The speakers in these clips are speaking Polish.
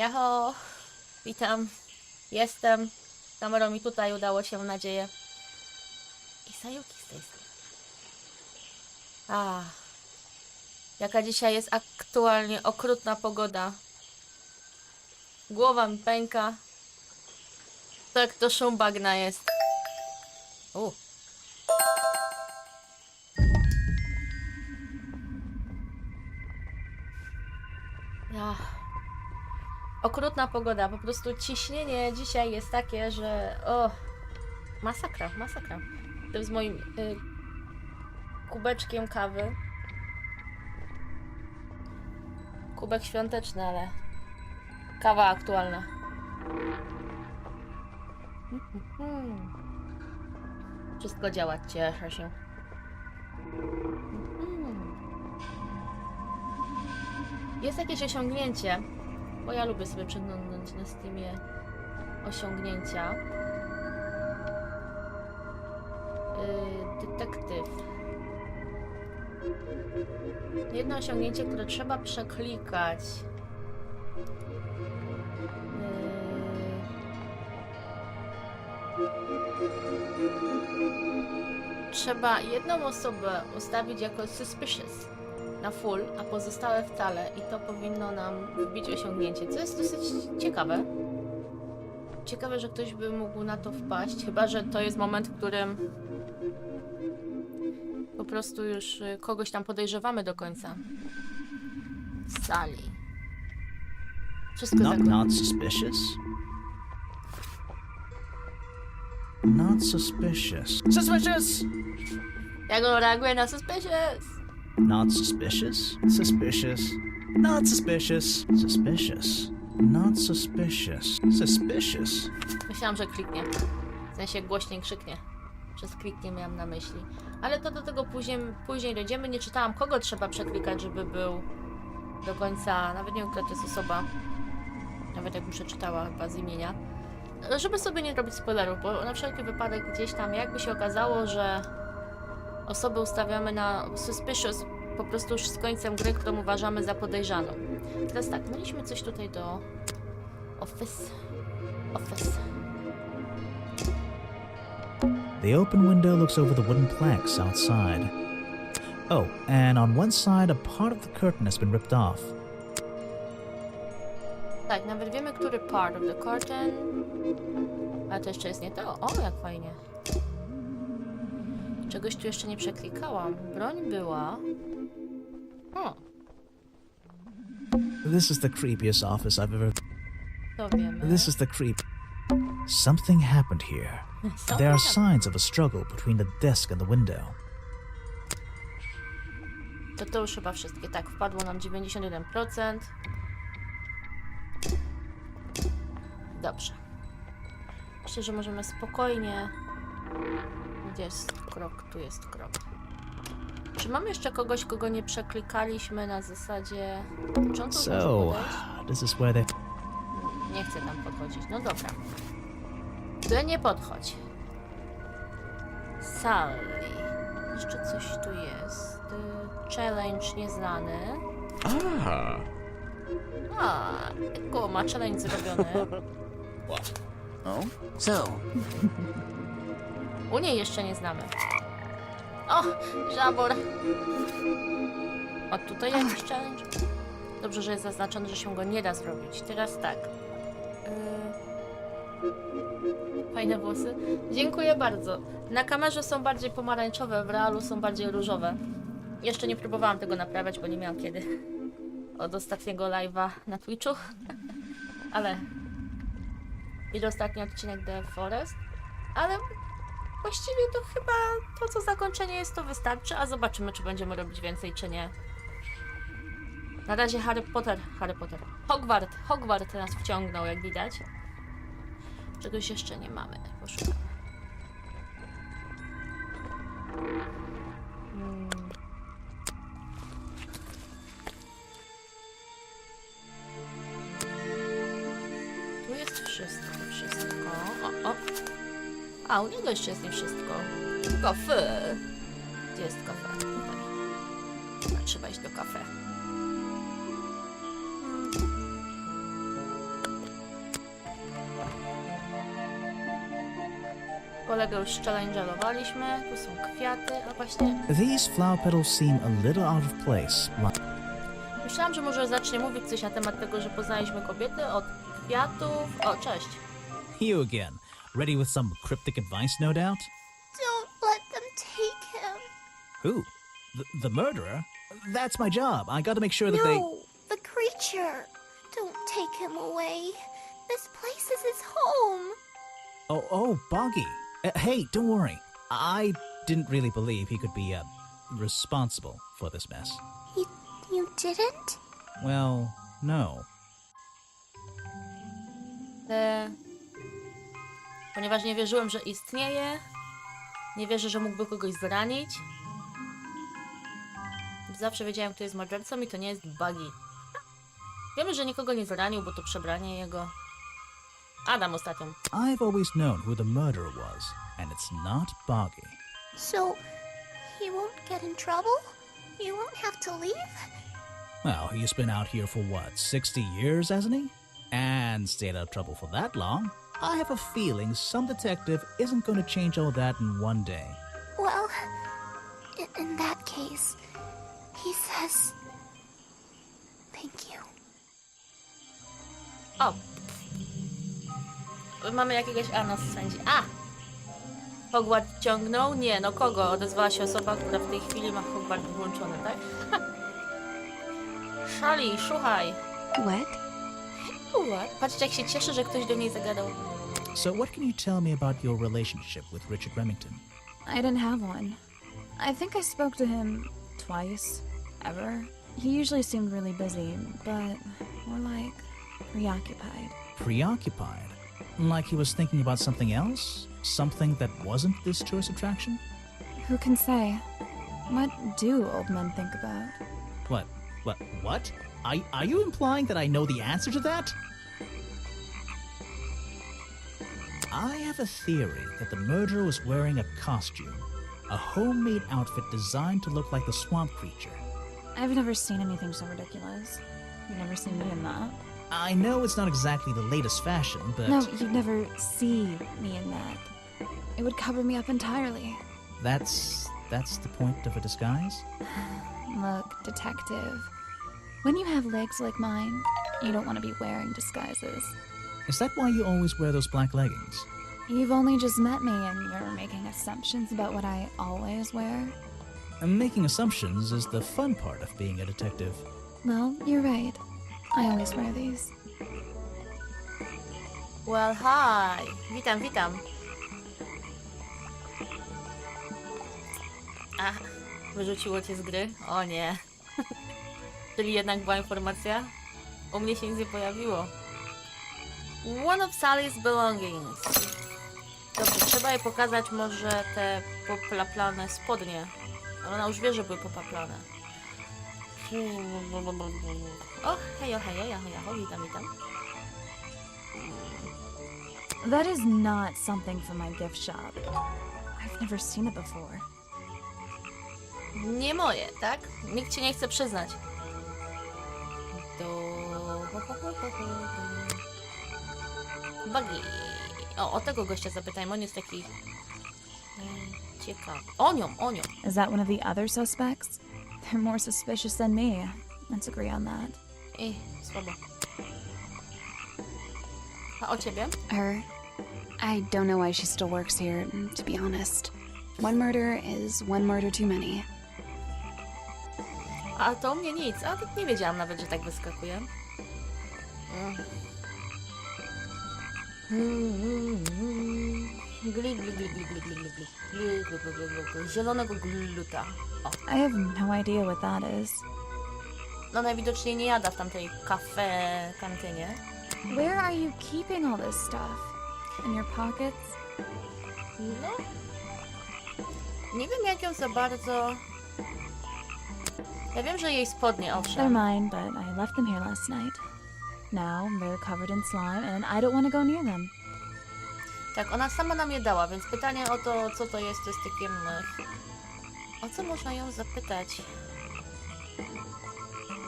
Jaho, witam, jestem. Kamerą mi tutaj udało się, mam nadzieję. Isayuki z tej strony. Jaka dzisiaj jest aktualnie okrutna pogoda. Głowa mi pęka. To jak to szum bagna jest. Okrutna pogoda, po prostu ciśnienie dzisiaj jest takie, że masakra, masakra. To z moim kubeczkiem kawy. Kubek świąteczny, ale kawa aktualna. Wszystko działa, cieszę się. Jest jakieś osiągnięcie, bo ja lubię sobie przeglądać na Steamie osiągnięcia. Detektyw. Jedno osiągnięcie, które trzeba przeklikać. Trzeba jedną osobę ustawić jako suspicious na full, a pozostałe wcale, i to powinno nam wbić osiągnięcie, co jest dosyć ciekawe. Ciekawe, że ktoś by mógł na to wpaść, chyba że to jest moment, w którym po prostu już kogoś tam podejrzewamy do końca. Sali. Wszystko Not suspicious? Not suspicious. Suspicious! Jak on reaguje na suspicious? Not suspicious? Suspicious. Not suspicious. Suspicious. Not suspicious. Suspicious. Myślałam, że kliknie. W sensie głośniej krzyknie. Przez kliknie miałam na myśli. Ale to do tego później dojdziemy. Nie czytałam, kogo trzeba przeklikać, żeby był do końca. Nawet nie wiem, która to jest osoba. Nawet jakbym przeczytała chyba z imienia. Żeby sobie nie robić spoilerów, bo na wszelki wypadek gdzieś tam jakby się okazało, że osoby ustawiamy na suspicious po prostu już z końcem gry, którą uważamy za podejrzaną. Teraz tak, mieliśmy coś tutaj do office. The open window looks over the wooden planks outside. Oh, and on one side, a part of the curtain has been ripped off. Tak, nawet wiemy, który part of the curtain. Ale to jeszcze jest nie to. O, jak fajnie. Czegoś tu jeszcze nie przeklikałam. Broń była. This is the creepiest office I've ever... To wiemy. This is the creep... Something happened here. There are signs of a struggle between the desk and the window. To już chyba wszystkie. Tak, wpadło nam 91%. Dobrze. Myślę, że możemy spokojnie... Gdzie jest krok? Tu jest krok. Czy mamy jeszcze kogoś, kogo nie przeklikaliśmy na zasadzie... Czy on tu może podejść? This is where they... Nie chcę tam podchodzić. No dobra. Tyle nie podchodź. Sally. Jeszcze coś tu jest. Challenge nieznany. Ma challenge zrobiony. So, U niej jeszcze nie znamy. O, żabor. O, tutaj jakiś challenge. Dobrze, że jest zaznaczone, że się go nie da zrobić. Teraz tak. Fajne włosy. Dziękuję bardzo. Na kamerze są bardziej pomarańczowe, w realu są bardziej różowe. Jeszcze nie próbowałam tego naprawiać, bo nie miałam kiedy. Od ostatniego live'a na Twitchu. Ale... I ostatni odcinek The Forest. Ale... Właściwie to chyba to, co zakończenie jest, to wystarczy, a zobaczymy, czy będziemy robić więcej, czy nie. Na razie Harry Potter. Hogwart nas wciągnął, jak widać. Czegoś jeszcze nie mamy. Poszukamy. Tu jest wszystko. O. A, u niego jeszcze jest nie wszystko. Kafe. Gdzie jest kafe? Tutaj. Trzeba iść do kafe. Kolegę już challenge'owaliśmy. Tu są kwiaty, a właśnie... These flower petals seem a little out of place. Myślałam, że może zacznie mówić coś na temat tego, że poznaliśmy kobiety od kwiatów... O, cześć. You again. Ready with some cryptic advice, no doubt? Don't let them take him. Who? The murderer? That's my job. I gotta make sure that they... No, the creature. Don't take him away. This place is his home. Oh, Boggy. Hey, don't worry. I didn't really believe he could be, responsible for this mess. You didn't? Well, no. Ponieważ nie wierzyłem, że istnieje, nie wierzę, że mógłby kogoś zranić. Zawsze wiedziałem, kto jest mordercą i to nie jest Buggy. Wiemy, że nikogo nie zranił, bo to przebranie jego. Adam ostatnio. I've always known who the murderer was, and it's not Boggy. So, he won't get in trouble? You won't have to leave? Well, he's been out here for what, 60 years, hasn't he? And stayed out of trouble for that long. I have a feeling some detective isn't going to change all that in one day. Well, in that case, he says... Thank you. O! Mamy jakiegoś... A, no sędzi. A! Hogwart ciągnął? Nie, no kogo? Odezwała się osoba, która w tej chwili ma Hogwart włączony, tak? Szali, słuchaj. What? What? Patrzcie, jak się cieszy, że ktoś do niej zagadał. So what can you tell me about your relationship with Richard Remington? I didn't have one. I think I spoke to him twice, ever. He usually seemed really busy, but more like preoccupied. Preoccupied? Like he was thinking about something else? Something that wasn't this tourist attraction? Who can say? What do old men think about? What? Are you implying that I know the answer to that? I have a theory that the murderer was wearing a costume. A homemade outfit designed to look like the swamp creature. I've never seen anything so ridiculous. You've never seen me in that. I know it's not exactly the latest fashion, but... No, you'd never see me in that. It would cover me up entirely. That's the point of a disguise? Look, detective. When you have legs like mine, you don't want to be wearing disguises. Is that why you always wear those black leggings? You've only just met me and you're making assumptions about what I always wear. And making assumptions is the fun part of being a detective. Well, you're right. I always wear these. Well, hi! Witam. A, wyrzuciło cię z gry? O nie. Czyli jednak była informacja? U mnie się nic nie pojawiło. One of Sally's belongings. Dobrze, trzeba jej pokazać może te poplaplane spodnie. Ale ona już wie, że były poplaplane. O, hejo, witam. That is not something from my gift shop. I've never seen it before. Nie moje, tak? Nikt cię nie chce przyznać. Buggy. O tego gościa zapytajmy, on jest taki... ciekawy. O nią. Is that one of the other suspects? They're more suspicious than me. Let's agree on that. Słabo. A o ciebie? Her. I don't know why she still works here, to be honest. One murder is one murder too many. A to u mnie nic. A to nie wiedziałam nawet, że tak wyskakuje. Zielonego gluta. O. I have no idea what that is. No najwidoczniej nie jada w tamtej kantynie. Where are you keeping all this stuff? In your pockets? No. Nie wiem jak ją za bardzo... Ja wiem, że jej spodnie, They're owszem. mine, but I left them here last night. Now they're covered in slime and I don't want to go near them. Tak, ona sama nam je dała, więc pytanie o to, co to jest takiem... O co można ją zapytać?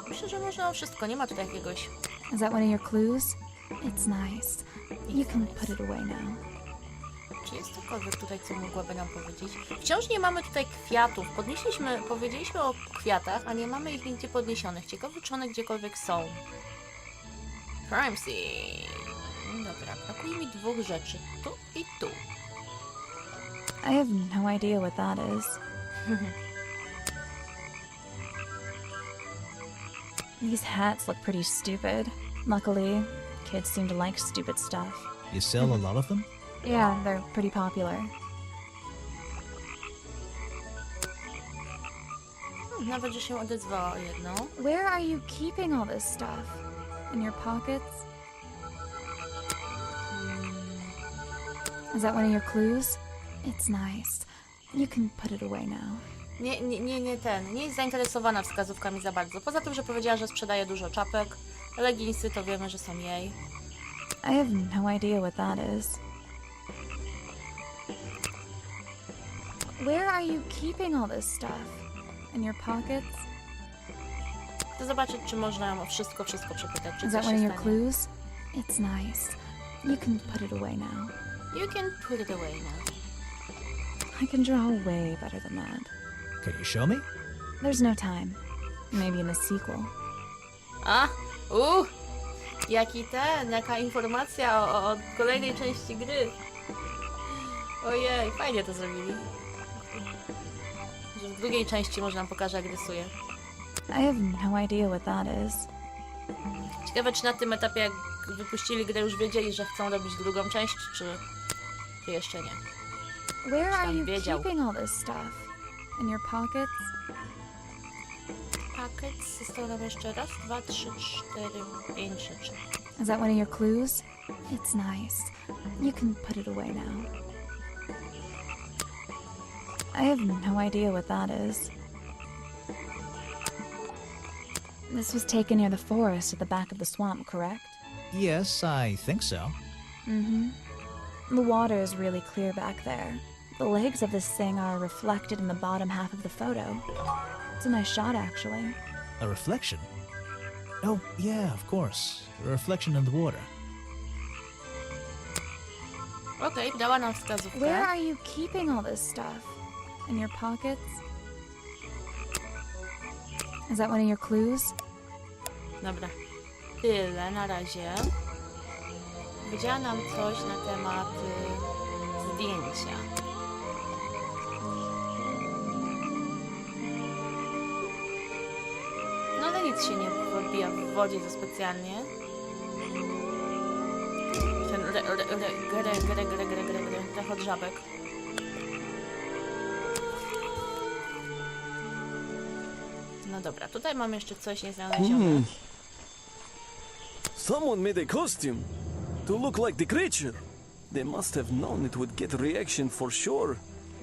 Myślę, że można o wszystko, nie ma tutaj jakiegoś... Is that one of your clues? It's nice. You can put it away now. Czy jest cokolwiek tutaj, co mogłaby nam powiedzieć? Wciąż nie mamy tutaj kwiatów. Powiedzieliśmy o kwiatach, a nie mamy ich nigdzie podniesionych. Ciekawe, czy one gdziekolwiek są. Crime scene. Dobra, brakuje mi 2 rzeczy. Tu i tu. I have no idea what that is. These hats look pretty stupid. Luckily, kids seem to like stupid stuff. You sell a lot of them? Yeah, they're pretty popular. Nawet, że się odezwała jedno. Where are you keeping all this stuff? In your pockets? Is that one of your clues? It's nice. You can put it away now. Nie jest zainteresowana wskazówkami za bardzo. Poza tym, że powiedziała, że sprzedaje dużo czapek. Leginsy to wiemy, że są jej. I have no idea what that is. Where are you keeping all this stuff? In your pockets? Chcę zobaczyć, czy można ją o wszystko przepytać, czy Is coś that się one of your stanie. clues? It's nice. You can put it away now. You can put it away now. I can draw way better than that. Can you show me? There's no time. Maybe in the sequel. Jaka informacja o kolejnej części gry. Ojej, fajnie to zrobili. Że w drugiej części może nam pokaże, jak rysuje. I have no idea what that is. Ciekawe, czy na tym etapie, jak wypuścili grę, już wiedzieli, że chcą robić drugą część, czy jeszcze nie. Where are tam you wiedział. keeping all this stuff? In your pockets? Pakiet został jeszcze raz, 2, 3, 4, 5 rzeczy. Is that one of your clues? It's nice. You can put it away now. I have no idea what that is. This was taken near the forest at the back of the swamp, correct? Yes, I think so. Mm-hmm. The water is really clear back there. The legs of this thing are reflected in the bottom half of the photo. It's a nice shot, actually. A reflection? Oh, yeah, of course. A reflection in the water. Okej, dała nam wskazówkę. Where are you keeping all this stuff? In your pockets? Is that one of your clues? Dobra, tyle na razie. Powiedziała nam coś na temat zdjęcia. No ale nic się nie odbija w wodzie za specjalnie. Ten grech od żabek. No dobra, tutaj mam jeszcze coś nieznalezione. Someone made a costume to look like the creature. They must have known it would get reaction for sure.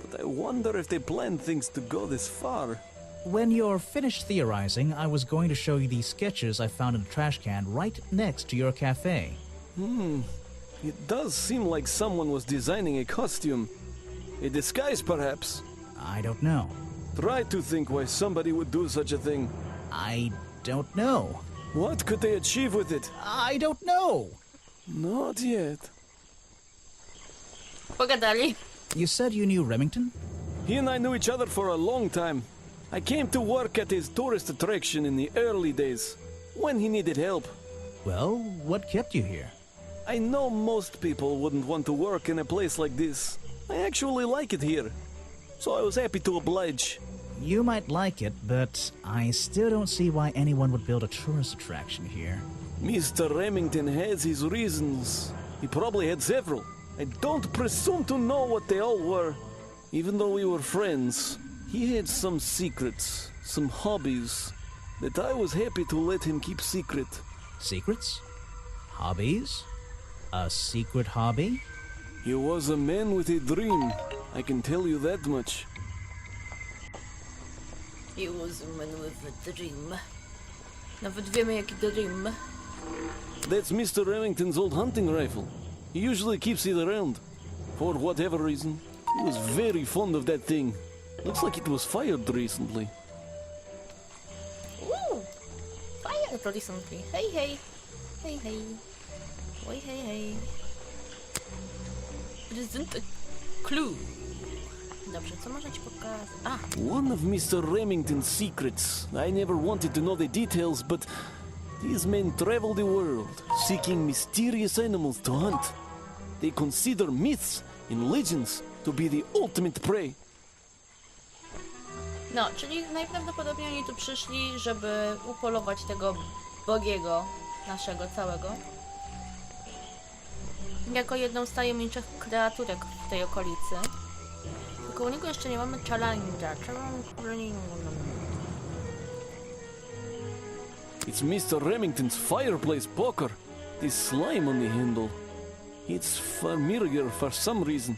But I wonder if they planned things to go this far. When you're finished theorizing, I was going to show you these sketches I found in a trash can right next to your cafe. It does seem like someone was designing a costume. A disguise, perhaps. I don't know. Try to think why somebody would do such a thing. I don't know. What could they achieve with it? I don't know. Not yet. Pogadali. You said you knew Remington? He and I knew each other for a long time. I came to work at his tourist attraction in the early days, when he needed help. Well, what kept you here? I know most people wouldn't want to work in a place like this. I actually like it here, so I was happy to oblige. You might like it, but I still don't see why anyone would build a tourist attraction here. Mr. Remington has his reasons. He probably had several. I don't presume to know what they all were. Even though we were friends, he had some secrets, some hobbies, that I was happy to let him keep secret. Secrets? Hobbies? A secret hobby? He was a man with a dream, I can tell you that much. He was a man with a dream. Nawet wiemy, jaki dream. That's Mr. Remington's old hunting rifle. He usually keeps it around. For whatever reason, he was very fond of that thing. Looks like it was fired recently. Fire recently. Hej, hej. Hej, hej. Oj, hej, hej. Prezent... Clue. Dobrze, co może ci pokazać? A, One of Mr. Remington's secrets. I never wanted to know the details, but these men travel the world, seeking mysterious animals to hunt. They consider myths and legends to be the ultimate prey. no, czyli najprawdopodobniej oni tu przyszli, żeby upolować tego bogiego naszego całego. Jako jedną z tajemniczych kreaturek w tej okolicy. Tylko u niego jeszcze nie mamy challenge'a. It's Mr. Remington's fireplace poker. This slime on the handle. It's familiar for some reason.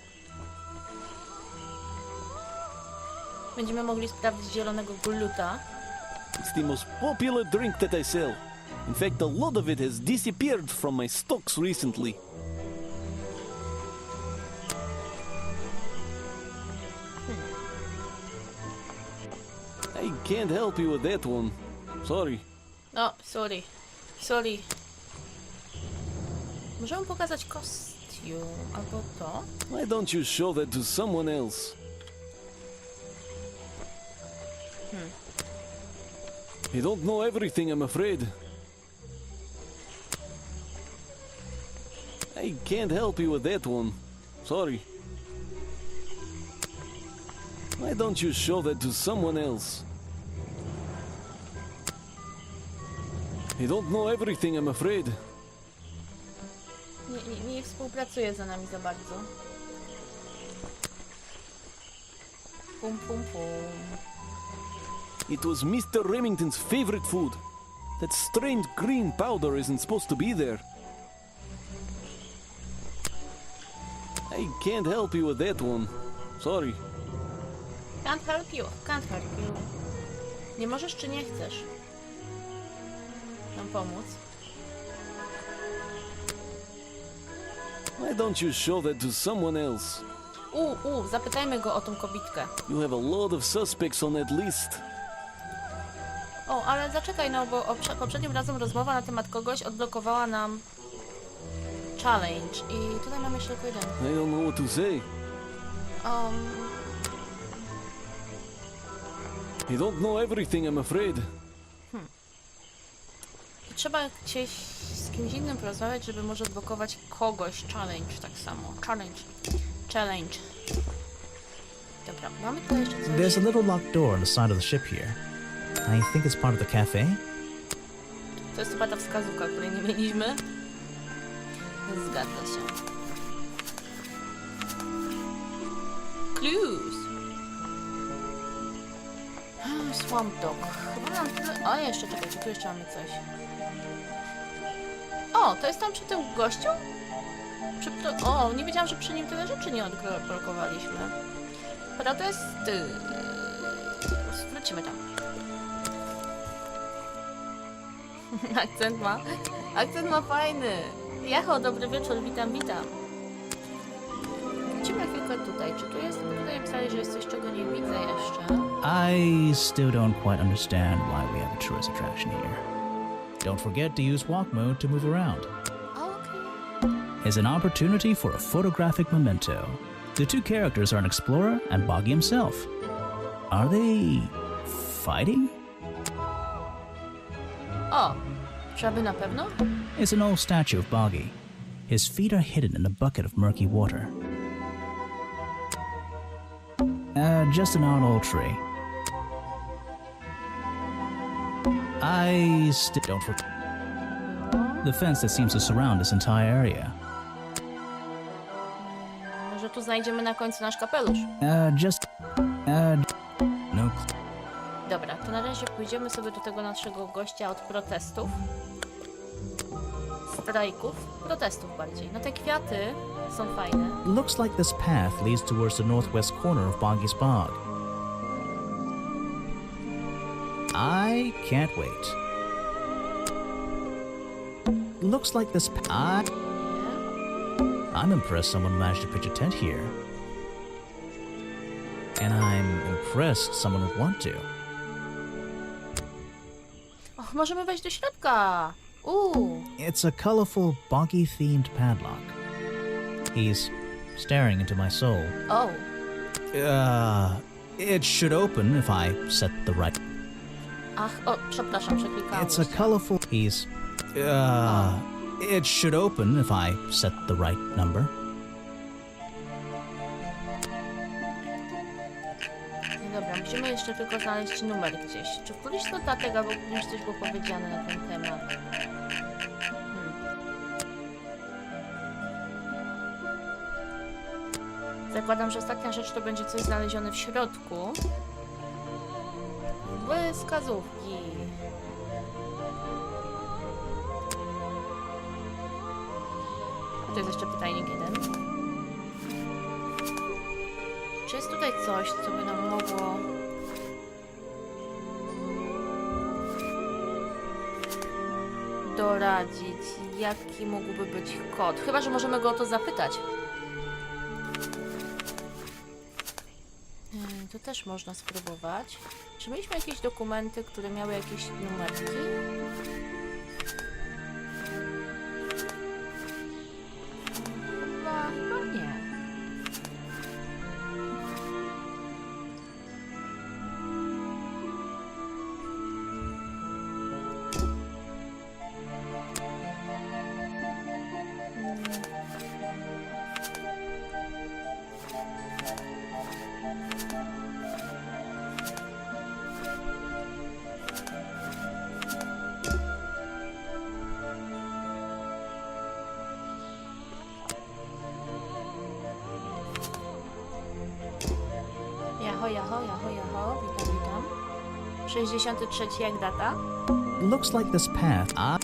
Będziemy mogli sprawdzić zielonego gluta. It's the most popular drink that I sell. In fact, a lot of it has disappeared from my stocks recently. I can't help you with that one. Sorry. No, sorry. Sorry. Możemy pokazać kostium, albo to. Why don't you show that to someone else? You don't know everything, I'm afraid. I can't help you with that one. Sorry. Why don't you show that to someone else? You don't know everything, I'm afraid. Nie współpracuje za nami za bardzo. Pum pum pum. It was Mr. Remington's favorite food. That strange green powder isn't supposed to be there. I can't help you with that one. Sorry. Can't help you. Can't help you. Nie możesz czy nie chcesz nam pomóc? Why don't you show that to someone else? Zapytajmy go o tą kobitkę. You have a lot of suspects on that list. O, ale zaczekaj, no bo poprzednim razem rozmowa na temat kogoś odblokowała nam challenge i tutaj mamy jeszcze tylko jeden. I don't know what to say. You don't know everything, I'm afraid. Trzeba gdzieś z kimś innym porozmawiać, żeby może odblokować kogoś challenge tak samo. Challenge. Dobra, mamy tutaj jeszcze coś. There's a little locked door on the side of the ship here. I think it's part of the cafe. To jest chyba ta wskazówka, której nie mieliśmy. Zgadza się. Clues. Swamp Dog. Chyba nam tyle... O, jeszcze czekajcie, tu jeszcze mamy coś. O, to jest tam przy tym gościu? O, nie wiedziałam, że przy nim tyle rzeczy nie odblokowaliśmy. Protesty. Wrócimy tam. Akcent ma fajny. Jacho, dobry wieczór, witam. Wrócimy chwilkę tutaj. Czy tu jest? Tutaj napisali, że jest coś, czego nie widzę jeszcze. I still don't quite understand why we have a tourist attraction here. Don't forget to use walk mode to move around. Okay. It's an opportunity for a photographic memento. The two characters are an explorer and Boggy himself. Are they fighting? O, żaby na pewno? It's an old statue of Boggy. His feet are hidden in a bucket of murky water. Just an odd old tree. I still don't forget the fence that seems to surround this entire area. Może tu znajdziemy na końcu nasz kapelusz. No. Dobra, to na razie pójdziemy sobie do tego naszego gościa od protestów. Protestów bardziej. No te kwiaty są fajne. Looks like this path leads towards the northwest corner of Boggy's Bog. I can't wait. Looks like this I'm impressed someone managed to pitch a tent here. And I'm impressed someone would want to. Och, możemy wejść do środka. It's a colorful, boggy-themed padlock. He's staring into my soul. O, It should open if I set the right. ach, o, przepraszam, przeklikałam. It's a colorful piece. It should open if I set the right number. No dobra, musimy jeszcze tylko znaleźć numer gdzieś. Czy w któryś z notatek albo gdzieś coś było powiedziane na ten temat? Zakładam, że ostatnia rzecz to będzie coś znalezione w środku. Wskazówki. To jest jeszcze pytajnik jeden. Czy jest tutaj coś, co by nam mogło... doradzić, jaki mógłby być kod? Chyba że możemy go o to zapytać. To też można spróbować. Czy mieliśmy jakieś dokumenty, które miały jakieś numerki? Chyba nie. Jaho, witam. 63 jak data? Looks like this path.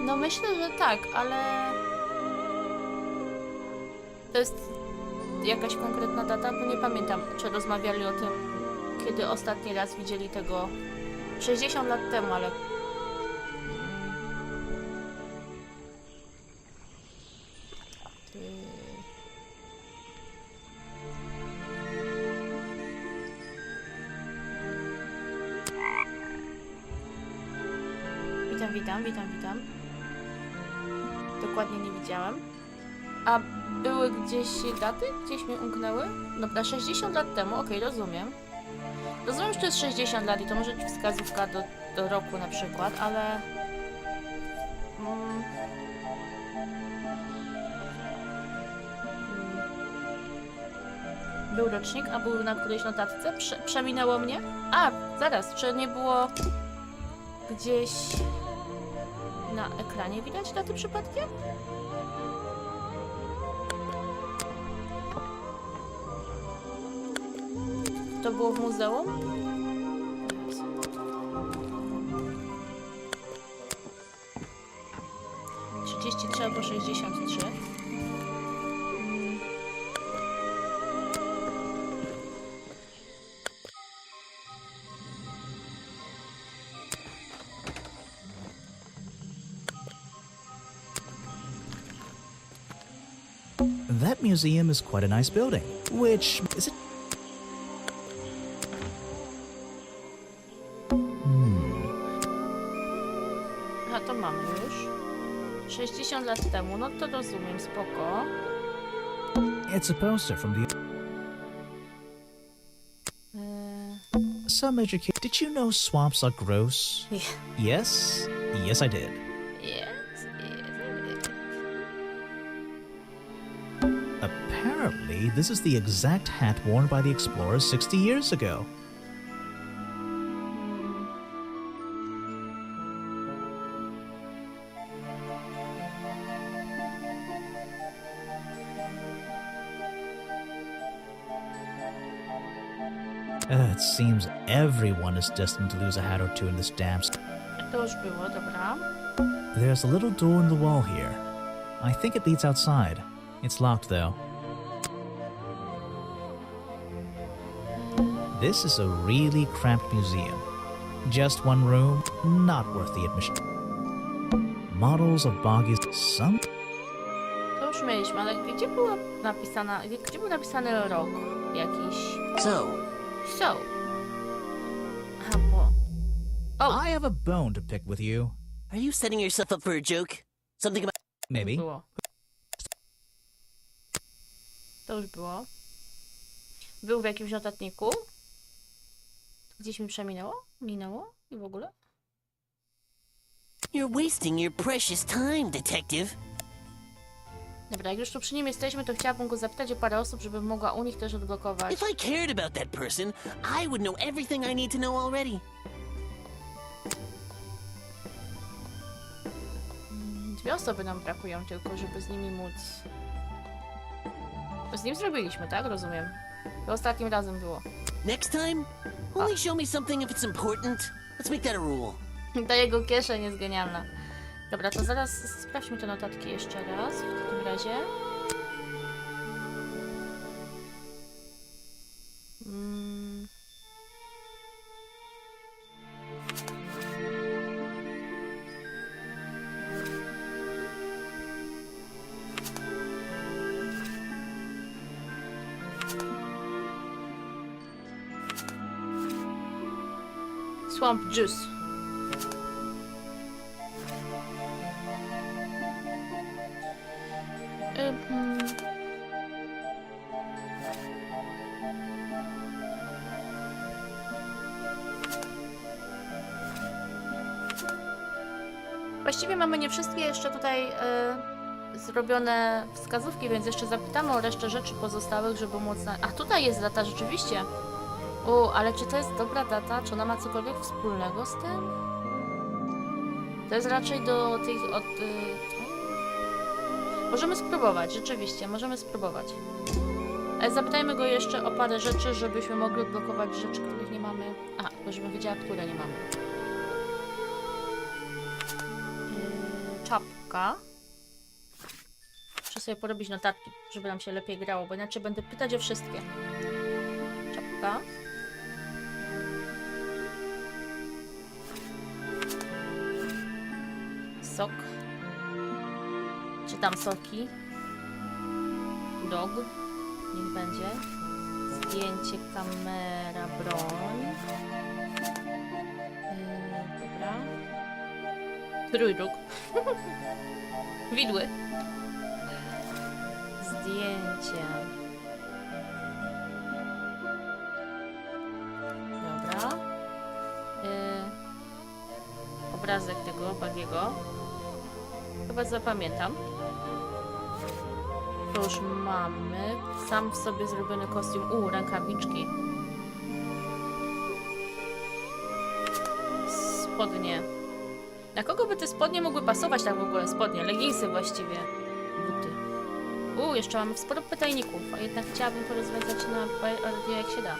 No myślę, że tak, ale... To jest jakaś konkretna data? Bo nie pamiętam, czy rozmawiali o tym, kiedy ostatni raz widzieli tego 60 lat temu, ale... Witam. Dokładnie nie widziałem. A były gdzieś daty? Gdzieś mi umknęły? Dobra, 60 lat temu, okej, rozumiem. Rozumiem, że to jest 60 lat i to może być wskazówka do roku na przykład, ale... Był rocznik, a był na którejś notatce? Przeminęło mnie? A, zaraz, czy nie było gdzieś na ekranie widać daty przypadkiem? To było w muzeum? ...33 albo 63. That museum is quite a nice building. Which is it? A to mamy już. 60 lat temu, no to rozumiem, spoko. It's a poster from the... Some education. Did you know swamps are gross? Yeah. Yes? Yes, I did. Yes. Apparently, this is the exact hat worn by the explorers 60 years ago. It seems everyone is destined to lose a hat or two in this damn... To już było, dobra. There's a little door in the wall here. I think it leads outside. It's locked, though. This is a really cramped museum. Just one room, not worth the admission. Models of boggies, some... To już mieliśmy, ale gdzie był napisany rok jakiś? So, Aha, bo... I have a bone to pick with you. are you setting yourself up for a joke? Something about... Maybe. Było. To już było. Był w jakimś notatniku. Gdzieś mi przeminęło? Minęło? I w ogóle? You're wasting your precious time, detective. Dobra, jak już tu przy nim jesteśmy, to chciałabym go zapytać o parę osób, żebym mogła u nich też odblokować. If I cared about that person, I would know everything I need to know already. Dwie osoby nam brakują tylko, żeby z nimi móc... To z nim zrobiliśmy, tak? Rozumiem. To ostatnim razem było. Next time, only show me something if it's important. Let's make that a rule. Ta jego kieszeń jest genialna. Dobra, to zaraz sprawdźmy te notatki jeszcze raz w takim razie. Swamp Juice. Właściwie mamy nie wszystkie jeszcze tutaj zrobione wskazówki, więc jeszcze zapytamy o resztę rzeczy pozostałych, żeby móc... A tutaj jest data rzeczywiście. Ale czy to jest dobra data? Czy ona ma cokolwiek wspólnego z tym? To jest raczej do tych... Możemy spróbować, rzeczywiście, możemy spróbować. Zapytajmy go jeszcze o parę rzeczy, żebyśmy mogli odblokować rzeczy, których nie mamy. Tylko żebym wiedziała, które nie mamy. Czapka. Muszę sobie porobić notatki, żeby nam się lepiej grało, bo inaczej będę pytać o wszystkie. Czapka. Sok. Czytam soki. Dog. Niech będzie. Zdjęcie, kamera, broń. Dobra. Trójróg. Widły. Zdjęcie. Dobra. Obrazek tego Bagiego. Chyba zapamiętam. To już mamy. Sam w sobie zrobiony kostium. Rękawiczki. Spodnie. Na kogo by te spodnie mogły pasować tak w ogóle? Spodnie, leginsy właściwie. Buty. Jeszcze mamy sporo pytajników, a jednak chciałabym to rozwiązać na radio jak się da.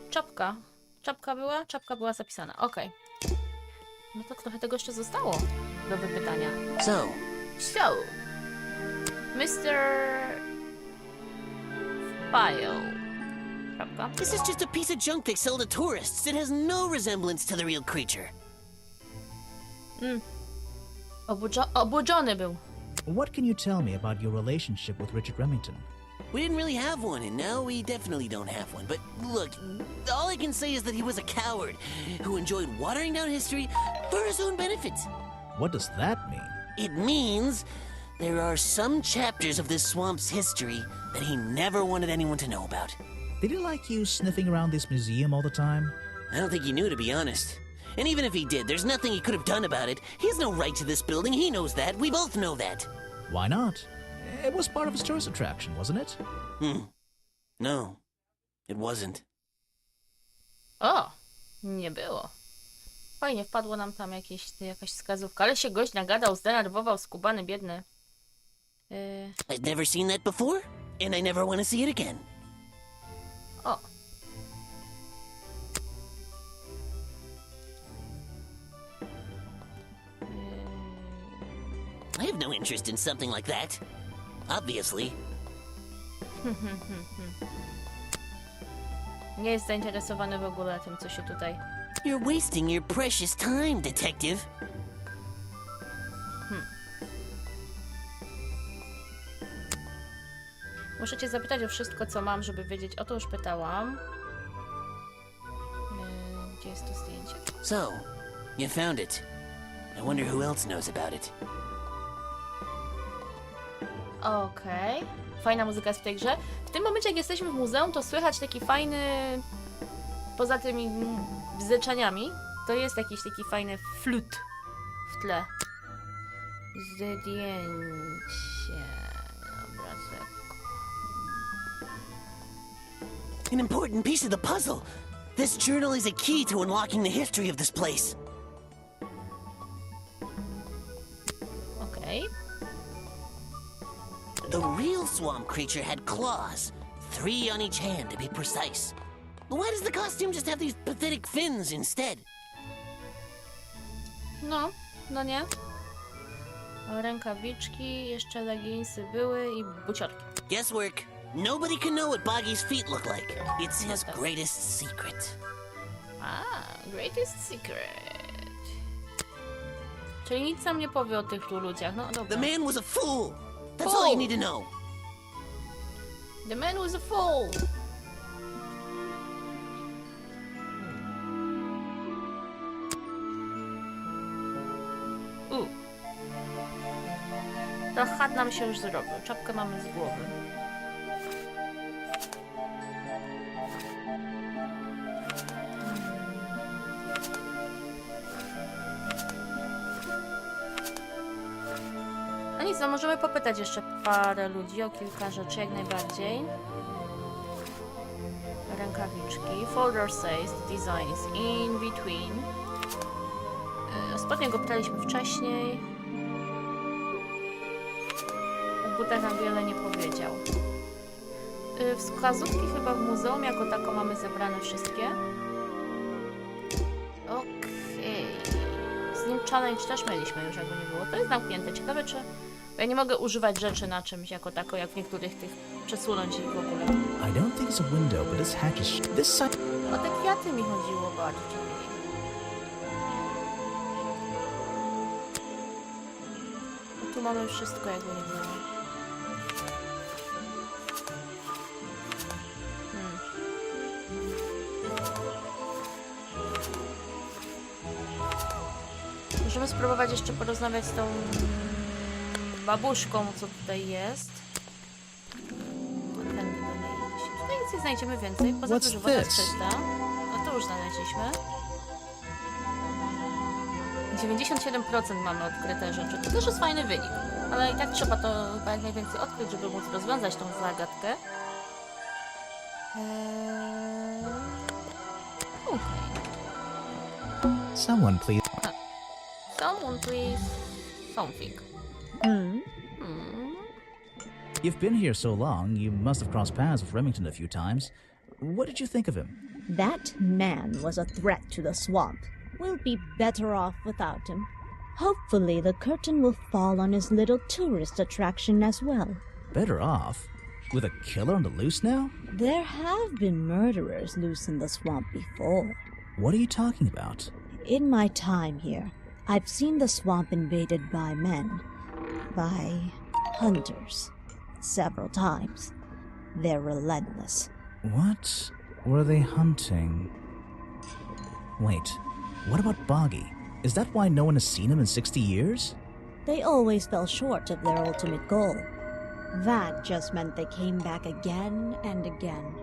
Czapka. Czapka była zapisana. Okej. No to trochę tego jeszcze zostało do wypytania. So, Mr. File. Czapka. this is just a piece of junk they sell to tourists. It has no resemblance to the real creature. Obudzony był. What can you tell me about your relationship with Richard Remington? We didn't really have one, and now we definitely don't have one. But look, all I can say is that he was a coward who enjoyed watering down history for his own benefit. What does that mean? It means there are some chapters of this swamp's history that he never wanted anyone to know about. Did he like you sniffing around this museum all the time? I don't think he knew, to be honest. And even if he did, there's nothing he could have done about it. He has no right to this building. He knows that. We both know that. Why not? It was part of his tourist attraction, wasn't it? No, it wasn't. Nie było. Fajnie, wpadło nam tam jakaś wskazówka, ale się gość nagadał, zdenerwował, skubany, biedny. I've never seen that before, and I never want to see it again. I have no interest in something like that. Obviously. Nie jest zainteresowany w ogóle tym, co się tutaj... You're wasting your precious time, detective. Muszę cię zapytać o wszystko, co mam, żeby wiedzieć. O to już pytałam. Gdzie jest to zdjęcie? So, you found it. I wonder who else knows about it. Okej. Fajna muzyka jest w tej grze. W tym momencie, jak jesteśmy w muzeum, to słychać taki fajny... Poza tymi bzyczaniami, to jest jakiś taki fajny flut w tle. Zdjęcie... Obrazek. An important piece of the puzzle. This journal is a key to unlocking the history of this place. Okej. The real swamp creature had claws, 3 on each hand to be precise. Why does the costume just have these pathetic fins instead? No nie. Rękawiczki, jeszcze leginsy były i buciorki. Guesswork. Nobody can know what Boggy's feet look like. It's his greatest secret. Greatest secret. Czyli nic nam nie powie o tych tu ludziach, no dobra. The man was a fool. That's all you need to know. The man was a fool. To chat nam się już zrobił. Czapkę mamy z głowy. No nic, no możemy popytać jeszcze parę ludzi o kilka rzeczy, jak najbardziej. Rękawiczki. Folder says the design is in between. Spodnie go pytaliśmy wcześniej. O butach nam wiele nie powiedział. Wskazówki chyba w muzeum jako tako mamy zebrane wszystkie. Okej. Z nim challenge też mieliśmy już, jakby nie było. To jest zamknięte. Ciekawe, czy... Ja nie mogę używać rzeczy na czymś jako tako, jak w niektórych tych... Przesunąć ich w ogóle. I don't think it's a window, but this hatch is... This side... O te kwiaty mi chodziło bardziej. No tu mamy wszystko, jakby nie było. Możemy spróbować jeszcze porozmawiać z tą babuszką, co tutaj jest. Tędy do niej iść. Tutaj nic nie znajdziemy więcej, poza tym, że woda jest czysta. No to już znaleźliśmy. 97% mamy odkryte rzeczy. To też jest fajny wynik. Ale i tak trzeba to chyba jak najwięcej odkryć, żeby móc rozwiązać tą zagadkę. Okej. Someone please... Someone please... something. You've been here so long, you must have crossed paths with Remington a few times. What did you think of him? That man was a threat to the swamp. We'll be better off without him. Hopefully the curtain will fall on his little tourist attraction as well. Better off? With a killer on the loose now? There have been murderers loose in the swamp before. What are you talking about? In my time here, I've seen the swamp invaded by men. By hunters. Several times. They're relentless. What were they hunting? Wait, what about Boggy? Is that why no one has seen him in 60 years? They always fell short of their ultimate goal. That just meant they came back again and again,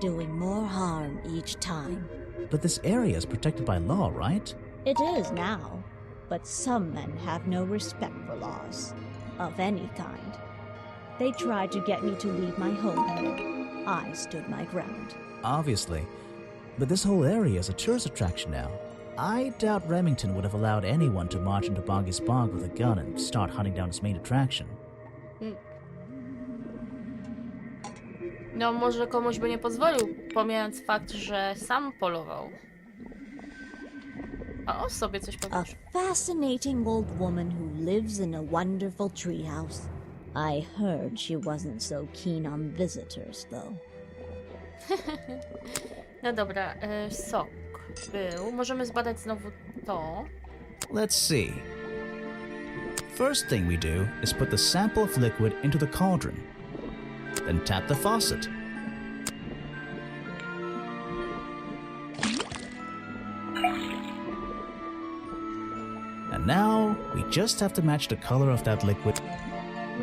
doing more harm each time. But this area is protected by law, right? It is now, but some men have no respect for laws, of any kind. They tried to get me to leave my home here. I stood my ground. Obviously. But this whole area is a tourist attraction now. I doubt Remington would have allowed anyone to march into Boggy's bog with a gun and start hunting down its main attraction. No może komuś by nie pozwolił, pomijając fakt, że sam polował. A o sobie coś A powiesz. fascinating old woman who lives in a wonderful treehouse. I heard she wasn't so keen on visitors, though. No dobra, sok był. Możemy zbadać znowu to. Let's see. First thing we do is put the sample of liquid into the cauldron. Then tap the faucet. And now we just have to match the color of that liquid.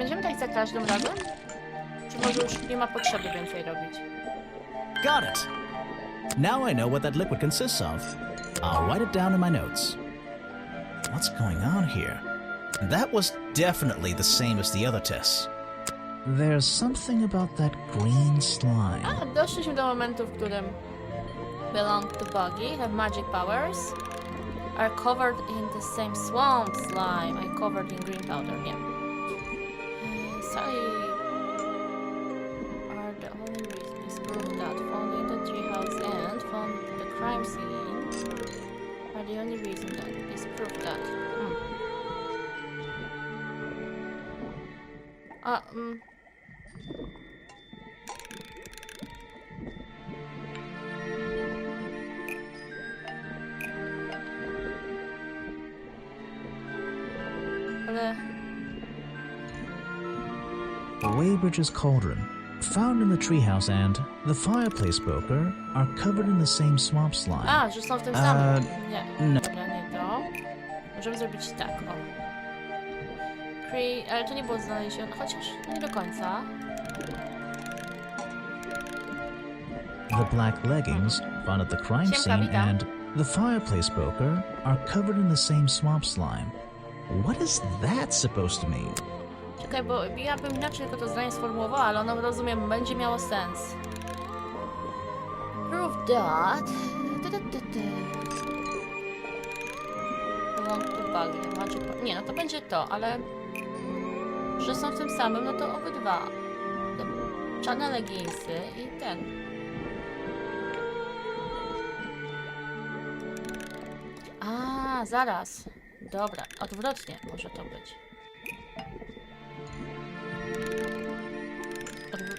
będziemy tak za każdym razem? Czy może już nie ma potrzeby więcej robić? Got it! Now I know what that liquid consists of. I'll write it down in my notes. What's going on here? That was definitely the same as the other tests. There's something about that green slime. A, doszliśmy do momentu, w którym belong to buggy, have magic powers, are covered in the same swamp slime, I covered in green powder, nie. Sorry. Are the only reason is proof that found in the treehouse and found the crime scene are the only reason that is proof that. Ale... Weybridge's cauldron, found in the treehouse, and the fireplace poker are covered in the same swamp slime. A, że są w tym samym. Nie, no. dobra, nie to. Możemy zrobić tak, o. Ale to nie było znalezione, chociaż nie do końca. The black leggings found at the crime scene and the fireplace poker are covered in the same swamp slime. What is that supposed to mean? Czekaj, bo ja bym inaczej tylko to zdanie sformułowała, ale ono, rozumiem, będzie miało sens. Prove that... Belong to buggy. Nie, no to będzie to, ale... Że są w tym samym, no to obydwa. Te czarne leginsy i ten. A, zaraz. Dobra, odwrotnie może to być.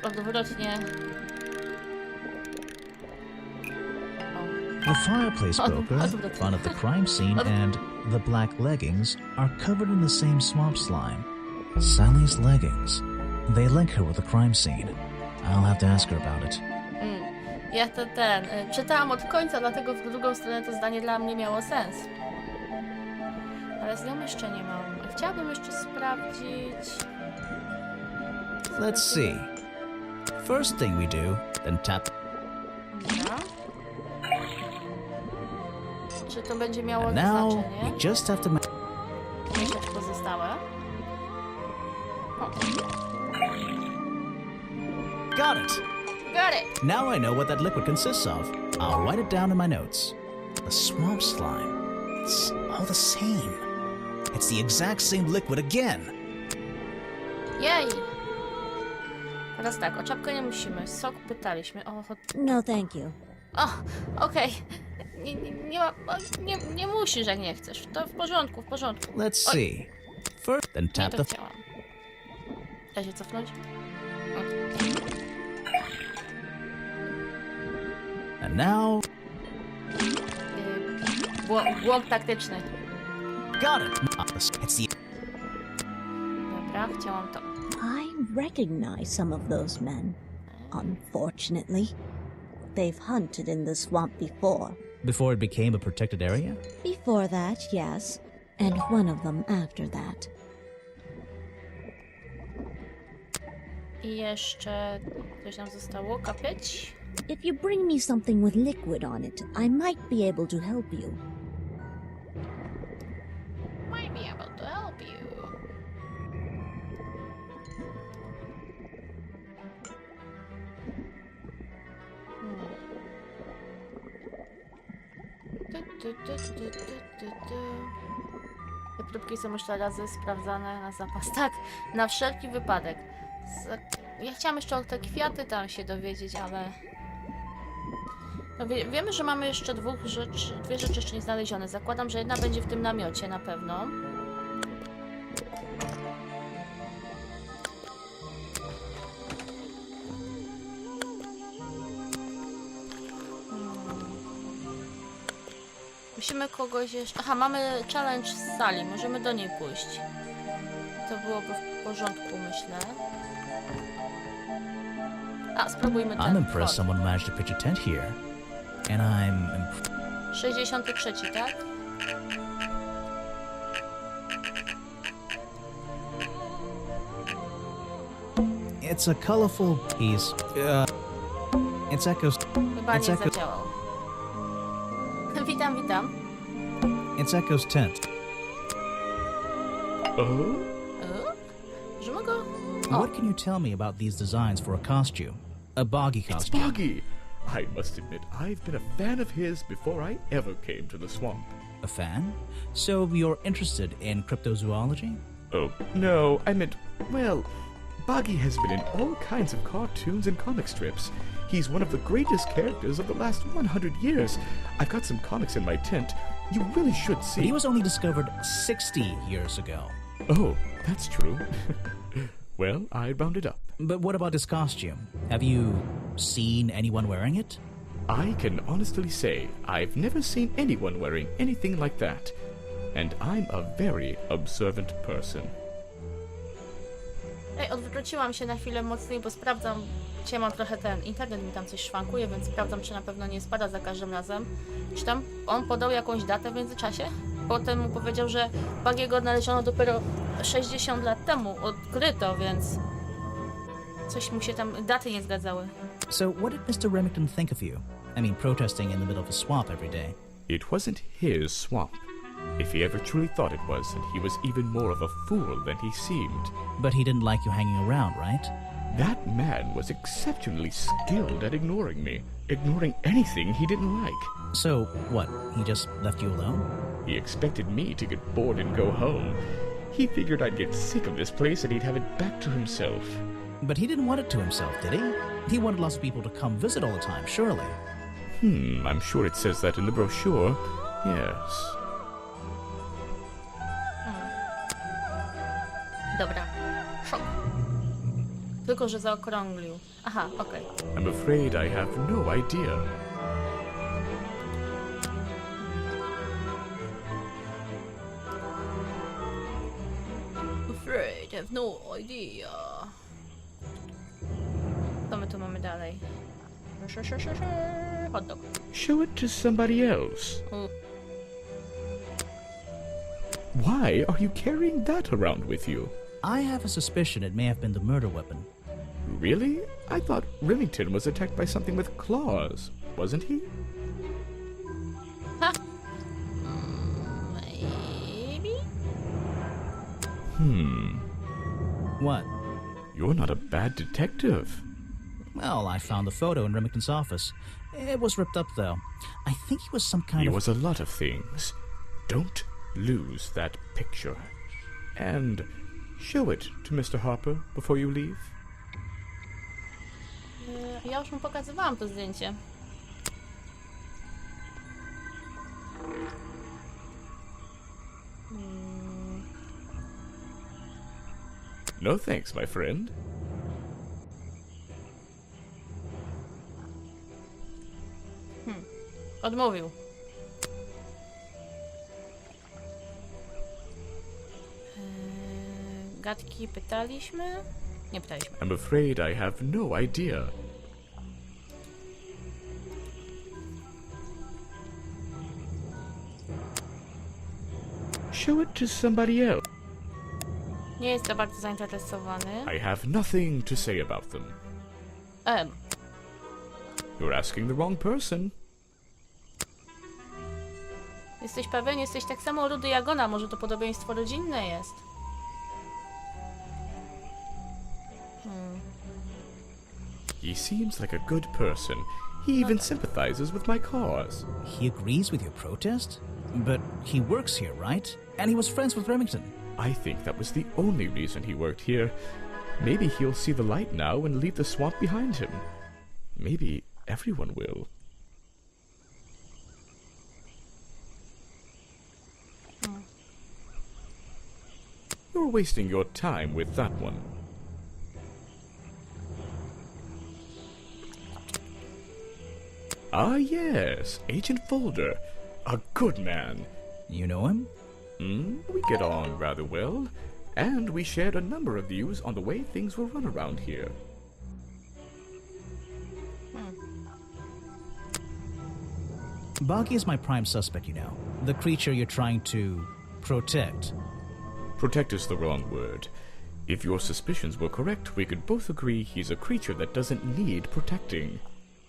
Odwrotnie. The fireplace poker found at the crime scene and the black leggings are covered in the same swamp slime. Sally's leggings. They link her with the crime scene. I'll have to ask her about it. Ja to czytałam od końca, dlatego w drugą stronę to zdanie dla mnie miało sens. Ale z nią jeszcze nie mam. Chciałabym jeszcze sprawdzić... Let's see. First thing we do, then tap. Dobra. Czy to będzie miało And now znaczenie? we just have to. Mieszać pozostałe. O. Got it. Got it! Now I know what that liquid consists of. I'll write it down in my notes. The swamp slime. It's all the same. It's the exact same liquid again. Jej! Teraz tak, o czapkę nie musimy. Sok pytaliśmy. O, No, thank you. o okej. Nie musisz, jak nie chcesz. To w porządku, w porządku. Let's see. First, then Nie tap to the. chciałam. Da się cofnąć? And now. Błąd taktyczny. Got it. It's the. Dobra, chciałam to. I recognize some of those men. Unfortunately, they've hunted in the swamp before. Before it became a protected area? Before that, yes, and one of them after that. I jeszcze coś nam zostało kapeć. If you bring me something with liquid on it, I might be able to help you. Might be able to help you. Te próbki są już 4 razy sprawdzane na zapas. Tak, na wszelki wypadek. Ja chciałam jeszcze o te kwiaty tam się dowiedzieć, ale... No wiemy, że mamy jeszcze dwie rzeczy jeszcze nie znalezione. Zakładam, że jedna będzie w tym namiocie na pewno. Musimy kogoś jeszcze... Aha, mamy challenge z sali. Możemy do niej pójść. To byłoby w porządku, myślę. A, spróbujmy ten. I'm impressed someone managed to pitch a tent here. And I'm 63, tak? It's a colorful piece. It's Echo's. Chyba It's nie Echo. zadziałał. Witam, witam. It's Echo's tent. Możemy go... What can you tell me about these designs for a costume? A boggy It's costume. Boggy! I must admit, I've been a fan of his before I ever came to the swamp. A fan? So you're interested in cryptozoology? Oh, no, I meant, well, Boggy has been in all kinds of cartoons and comic strips. He's one of the greatest characters of the last 100 years. I've got some comics in my tent. You really should see. But he was only discovered 60 years ago. Oh, that's true. Well, I rounded up. But what about his costume? Have you seen anyone wearing it? I can honestly say I've never seen anyone wearing anything like that. And I'm a very observant person. Ej, odwróciłam się na chwilę mocniej, bo sprawdzam... Dzisiaj mam trochę internet mi tam coś szwankuje, więc sprawdzam, czy na pewno nie spada za każdym razem. Czy tam on podał jakąś datę w międzyczasie? Potem mu powiedział, że Buggy'ego odnaleziono dopiero 60 lat temu, odkryto, więc... Coś mu się tam... daty nie zgadzały. So what did Mr. Remington think of you? I mean, protesting in the middle of a swamp every day. It wasn't his swamp. If he ever truly thought it was, then he was even more of a fool than he seemed. But he didn't like you hanging around, right? That man was exceptionally skilled at ignoring me, ignoring anything he didn't like. So, what, he just left you alone? He expected me to get bored and go home. He figured I'd get sick of this place and he'd have it back to himself. But he didn't want it to himself, did he? He wanted lots of people to come visit all the time, surely. I'm sure it says that in the brochure. Yes. Dobra. Szok. Tylko, że zaokrąglił. Aha, okej. I'm afraid I have no idea. Afraid, I have no idea. Co my tu mamy dalej? Hot dog. Show it to somebody else. Why are you carrying that around with you? I have a suspicion it may have been the murder weapon. Really? I thought Remington was attacked by something with claws, wasn't he? Maybe? What? You're not a bad detective. Well, I found the photo in Remington's office. It was ripped up, though. I think he was some kind He of... was a lot of things. Don't lose that picture. And show it to Mr. Harper before you leave. Ja już mu pokazywałam to zdjęcie. No thanks, my friend. Odmówił. Gadki pytaliśmy? Nie pytaliśmy. I'm afraid I have no idea. Show it to somebody else. Nie jest za bardzo zainteresowany. I have nothing to say about them. You're asking the wrong person. Jesteś pewien? Jesteś tak samo rudy jak ona. Może to podobieństwo rodzinne jest. He seems like a good person. He even sympathizes with my cause. He agrees with your protest? But he works here, right? And he was friends with Remington. I think that was the only reason he worked here. Maybe he'll see the light now and leave the swamp behind him. Maybe everyone will. You're wasting your time with that one. Ah, yes, Agent Folder. A good man. You know him? We get on rather well, and we shared a number of views on the way things were run around here. Boggy is my prime suspect, you know. The creature you're trying to protect. Protect is the wrong word. If your suspicions were correct, we could both agree he's a creature that doesn't need protecting.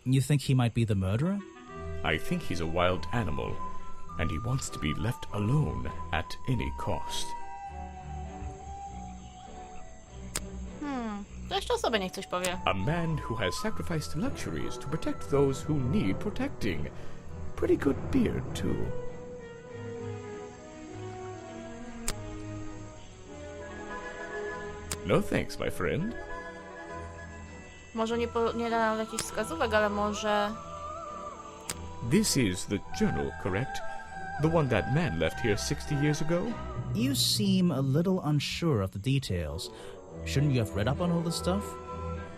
You think he might be the murderer? I think he's a wild animal, and he wants to be left alone at any cost. To jeszcze o sobie niech coś powie. A man who has sacrificed luxuries to protect those who need protecting. Pretty good beard, too. No thanks, my friend. Może nie da nam jakichś wskazówek, ale może... This is the journal, correct? The one that man left here 60 years ago? You seem a little unsure of the details. Shouldn't you have read up on all this stuff?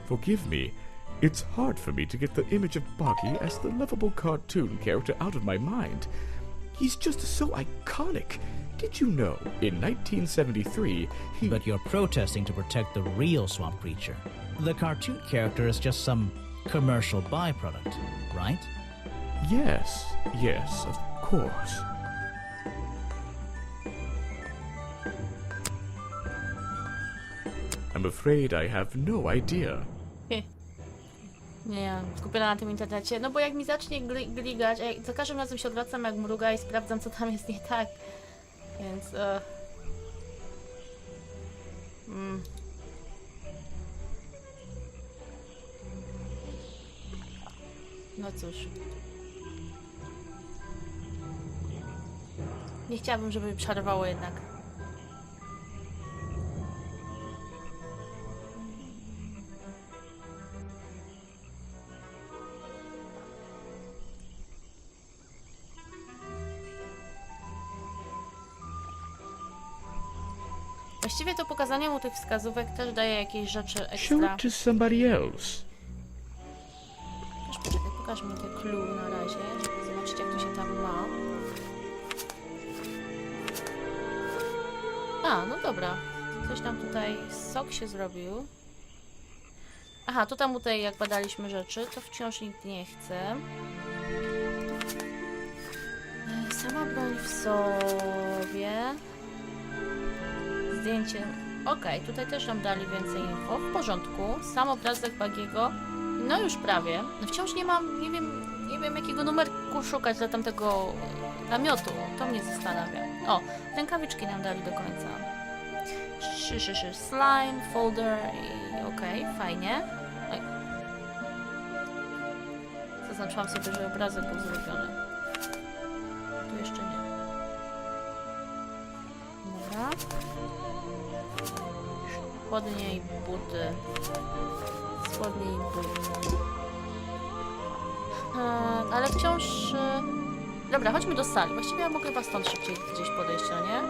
Forgive me. It's hard for me to get the image of Boggy as the lovable cartoon character out of my mind. He's just so iconic. Did you know, in 1973, he... But you're protesting to protect the real swamp creature. The cartoon character is just some commercial byproduct, right? Yes, of course. I'm afraid I have no idea. Nie, skupiona na tym internecie. No bo jak mi zacznie gligać, za każdym razem się odwracam jak mruga i sprawdzam, co tam jest nie tak. Więc... No cóż. Nie chciałabym, żeby mi przerwało jednak. Właściwie to pokazanie mu tych wskazówek też daje jakieś rzeczy Show ekstra. it to somebody else. Też poczekaj, pokaż mi te clue na razie, żeby zobaczyć jak to się tam ma. A, no dobra. Coś tam tutaj, sok się zrobił. Aha, to tam tutaj jak badaliśmy rzeczy, to wciąż nikt nie chce. Sama broń w sobie. Zdjęcie. Okej, tutaj też nam dali więcej info. W porządku. Sam obrazek Bagiego. No już prawie. No wciąż nie mam, nie wiem jakiego numerku szukać dla tamtego namiotu. To mnie zastanawia. O, rękawiczki nam dali do końca. Slime, folder i okej, fajnie. Oj. Zaznaczyłam sobie, że obrazek był zrobiony. Tu jeszcze nie. Dobra. Spodnie i buty. Spodnie i buty. Ale wciąż... Dobra, chodźmy do sali. Właściwie ja mogę chyba stąd szybciej gdzieś podejść, no nie?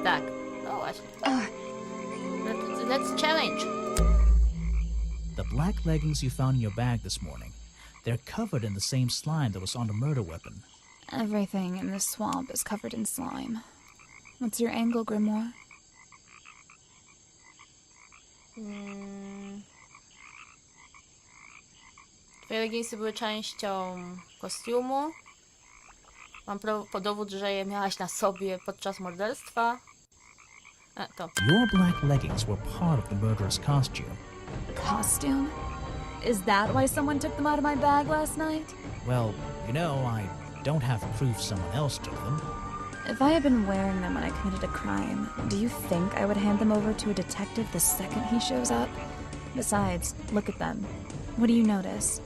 Tak. No właśnie. Let's challenge. The black leggings you found in your bag this morning. They're covered in the same slime that was on the murder weapon. Everything in this swamp is covered in slime. What's your angle, Grimoire? Twoje leginsy były częścią kostiumu. Mam dowód, że je miałaś na sobie podczas morderstwa. To. Your black leggings were part of the murderer's costume. Costume? Is that why someone took them out of my bag last night? Well, you know, I don't have proof someone else took them. If I had been wearing them when I committed a crime, do you think I would hand them over to a detective the second he shows up? Besides, look at them. What do you notice?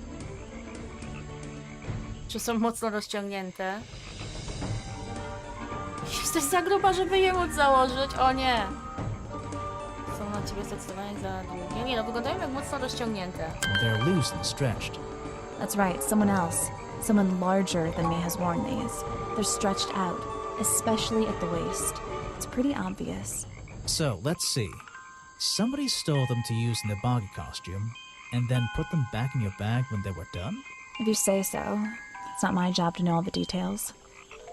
Czy są mocno rozciągnięte? Jesteś za gruba, żeby je móc założyć? O nie! Są na ciebie zdecydowanie za długie. Nie no, wyglądają jak mocno rozciągnięte. They're loose and stretched. That's right, someone else. Someone larger than me has worn these. They're stretched out, especially at the waist. It's pretty obvious. So, let's see. Somebody stole them to use in the Boggy costume, and then put them back in your bag when they were done? If you say so. It's not my job to know all the details.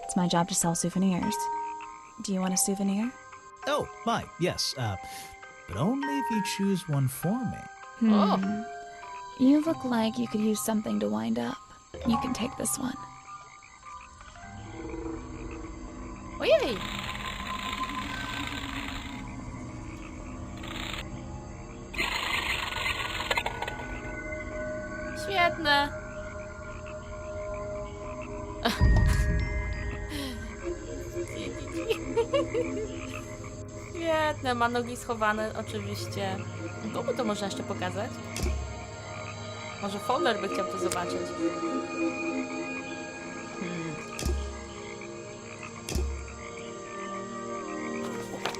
It's my job to sell souvenirs. Do you want a souvenir? Oh, my, yes, but only if you choose one for me. Oh. You look like you could use something to wind up. You can take this one. Ojej! Świetne! Świetne, ma nogi schowane, oczywiście. Komu to można jeszcze pokazać? Może Fowler by chciał to zobaczyć.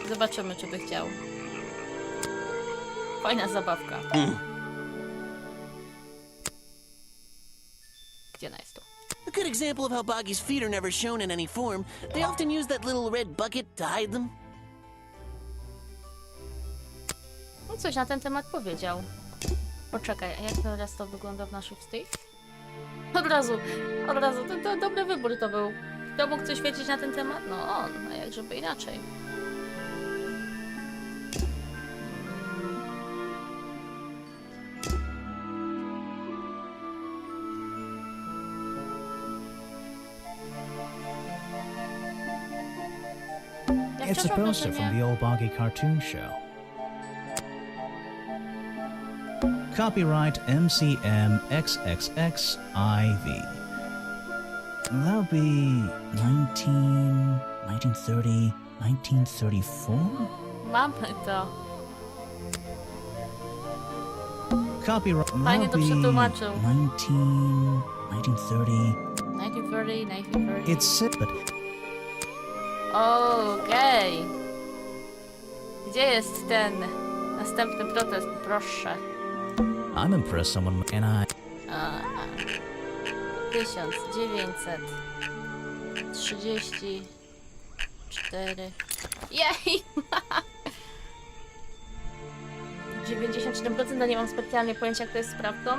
Zobaczymy, czy by chciał. Fajna zabawka. Gdzie ona jest tu? A good example of how Boggy's feet are never shown in any form. They often use that little red bucket to hide them. No coś na ten temat powiedział. Poczekaj, a jak teraz to wygląda w naszych wstych? Od razu, to dobry wybór to był. Kto mógł coś wiedzieć na ten temat? No on, a jak żeby inaczej. It's a poster from the old Boggy cartoon show. Copyright MCM XXXIV. That'll be 1930, 1934? Mamy to. Copyright. Fajnie to przetłumaczył. 1930. 1930. It's sick, but Okej. Gdzie jest ten następny protest? Proszę. I'm impressed someone and I. 1934. Jej! 97%, no nie mam specjalnie pojęcia, kto jest sprawcą.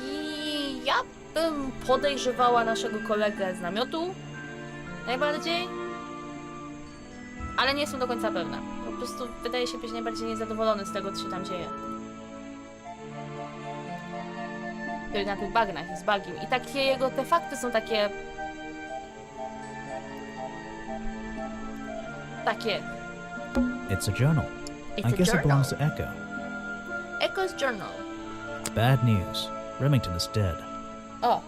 I ja bym podejrzewała naszego kolegę z namiotu. Najbardziej. Ale nie jestem do końca pewna. Po prostu wydaje się być najbardziej niezadowolony z tego, co się tam dzieje. Na tych bagnach jest bagiem. I takie jego te fakty są takie... It's a journal. I guess it belongs to Echo. Echo's journal. Bad news. Remington is dead. O!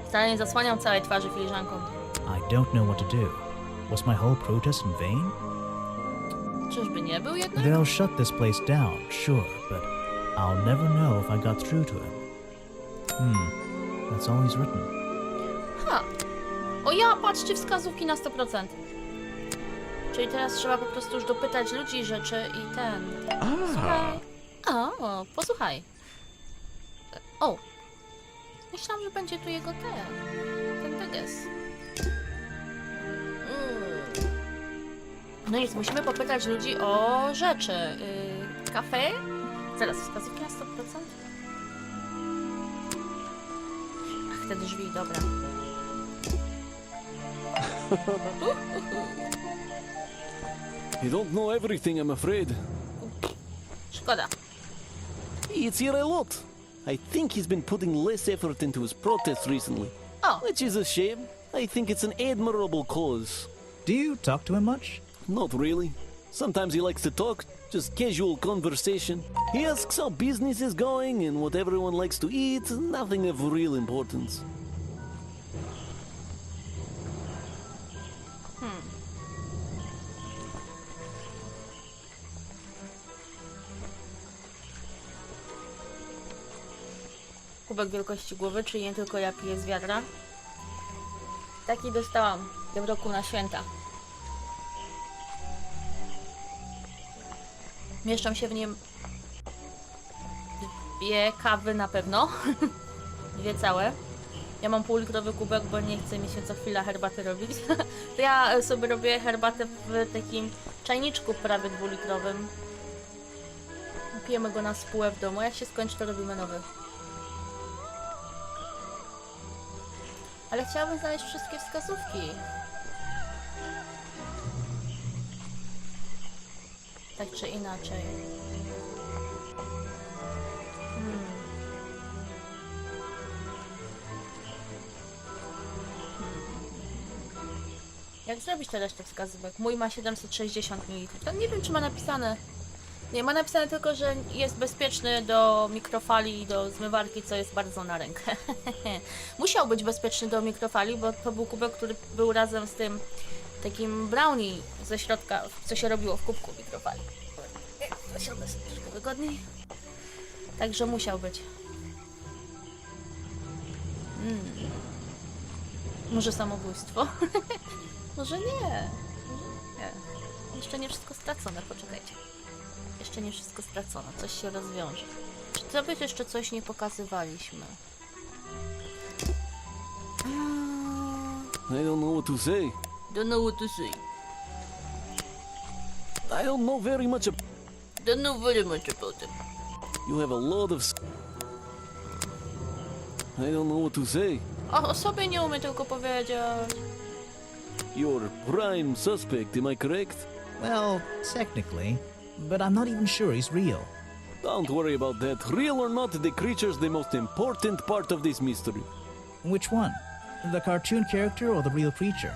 Wcale nie zasłaniam całej twarzy filiżanką. I don't know what to do. Was my whole protest in vain? Czyżby nie był jednak? They'll shut this place down, sure, but I'll never know if I got through to him. That's all he's written. Ha! O ja, patrzcie, wskazówki na 100%. Czyli teraz trzeba po prostu już dopytać ludzi rzeczy i ten... Słuchaj. O, posłuchaj. O! Myślałam, że będzie tu jego ten teges. No nic, musimy popytać ludzi o rzeczy. Kafe? Zaraz, wskazówki na 100%? Ach, te drzwi, dobra. You don't know everything, I'm afraid. Szkoda. It's here a lot. I think he's been putting less effort into his protests recently. Oh. Which is a shame. I think it's an admirable cause. Do you talk to him much? Not really. Sometimes he likes to talk, just casual conversation. He asks how business is going and what everyone likes to eat, nothing of real importance. Kubek wielkości głowy, czyli nie tylko ja piję z wiadra. Taki dostałam w tym roku na święta. Mieszczą się w nim 2 kawy na pewno. 2 całe. Ja mam półlitrowy kubek, bo nie chce mi się co chwila herbaty robić. To ja sobie robię herbatę w takim czajniczku prawie 2-litrowym. Pijemy go na spółę w domu. Jak się skończy, to robimy nowy. Ale chciałabym znaleźć wszystkie wskazówki. Tak czy inaczej. Jak zrobić te resztę wskazówek? Mój ma 760 ml. To nie wiem, czy ma napisane Nie, ma napisane tylko, że jest bezpieczny do mikrofali i do zmywarki, co jest bardzo na rękę. Musiał być bezpieczny do mikrofali, bo to był kubek, który był razem z tym takim brownie ze środka, co się robiło w kubku mikrofali. Zasiądę sobie troszkę wygodniej. Także musiał być. Może samobójstwo? Może nie. Może nie. Jeszcze nie wszystko stracone, poczekajcie. Jeszcze nie wszystko stracone, coś się rozwiąże. Czy to być jeszcze coś nie pokazywaliśmy? I don't know what to say. Don't know what to say. I don't know very much about... Don't know very much about them. You have a lot of... I don't know what to say. O sobie nie umiem tylko powiedzieć. You're prime suspect, am I correct? Well, technically, but I'm not even sure he's real. Don't worry about that. Real or not, the creature's the most important part of this mystery. Which one? The cartoon character or the real creature?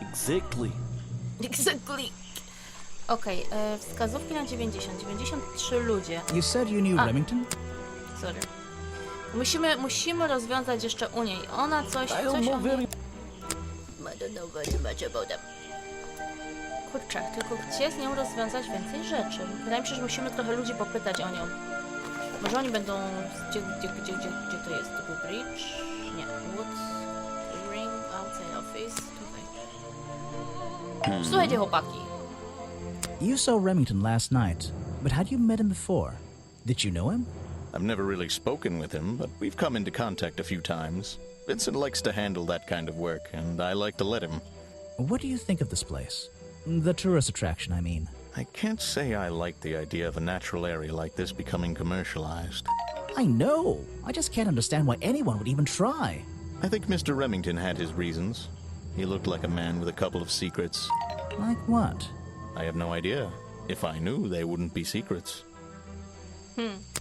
Exactly. Exactly. Okej, wskazówki na 90. 93 ludzie. You said you knew Ah. Remington? Sorry. Musimy rozwiązać jeszcze u niej. Ona coś I don't o know very... niej... I don't know very much about them. Kurczę, tylko gdzie z nią rozwiązać więcej rzeczy? Wydaje mi się, że musimy trochę ludzi popytać o nią. Może oni będą... Gdzie to jest? To był bridge? Nie. Woods. Ring. Outside office. Tutaj. Słuchajcie, chłopaki. You saw Remington last night, but had you met him before? Did you know him? I've never really spoken with him, but we've come into contact a few times. Vincent likes to handle that kind of work, and I like to let him. What do you think of this place? The tourist attraction, I mean. I can't say I like the idea of a natural area like this becoming commercialized. I know! I just can't understand why anyone would even try. I think Mr. Remington had his reasons. He looked like a man with a couple of secrets. Like what? I have no idea. If I knew, they wouldn't be secrets.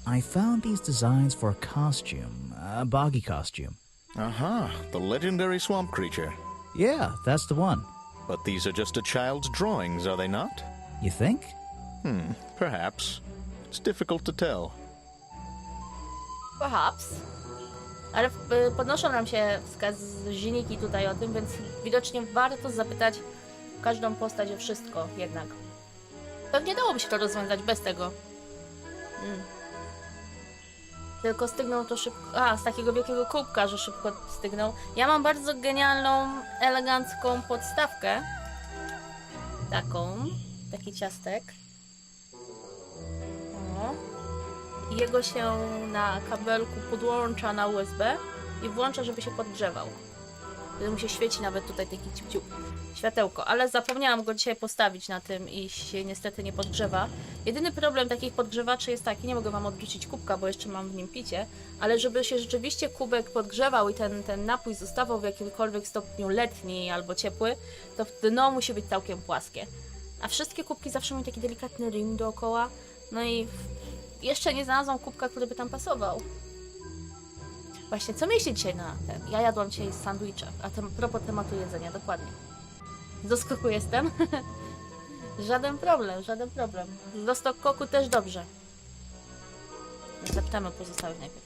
I found these designs for a costume, a boggy costume. Aha, the legendary swamp creature. Yeah, that's the one. But these are just a child's drawings, are they not? You think? Perhaps. It's difficult to tell. Perhaps. Ale podnoszą nam się wskaźniki tutaj o tym, więc widocznie warto zapytać każdą postać o wszystko jednak. Pewnie dałoby się to rozwiązać bez tego. Tylko stygnął to szybko. A, z takiego wielkiego kubka, że szybko stygnął. Ja mam bardzo genialną, elegancką podstawkę. Taki ciastek. O. I jego się na kabelku podłącza na USB i włącza, żeby się podgrzewał. Wtedy mu się świeci nawet tutaj taki ciup światełko, ale zapomniałam go dzisiaj postawić na tym i się niestety nie podgrzewa. Jedyny problem takich podgrzewaczy jest taki, nie mogę wam odwrócić kubka, bo jeszcze mam w nim picie, ale żeby się rzeczywiście kubek podgrzewał i ten napój zostawał w jakimkolwiek stopniu letni albo ciepły, to dno musi być całkiem płaskie. A wszystkie kubki zawsze mają taki delikatny rim dookoła, no i jeszcze nie znalazłam kubka, który by tam pasował. Właśnie, co mieliście dzisiaj na ten? Ja jadłam dzisiaj sandwicze, a propos tematu jedzenia, dokładnie. Do skoku jestem. Żaden problem, żaden problem. Do skoku też dobrze. Zapytamy pozostałych najpierw.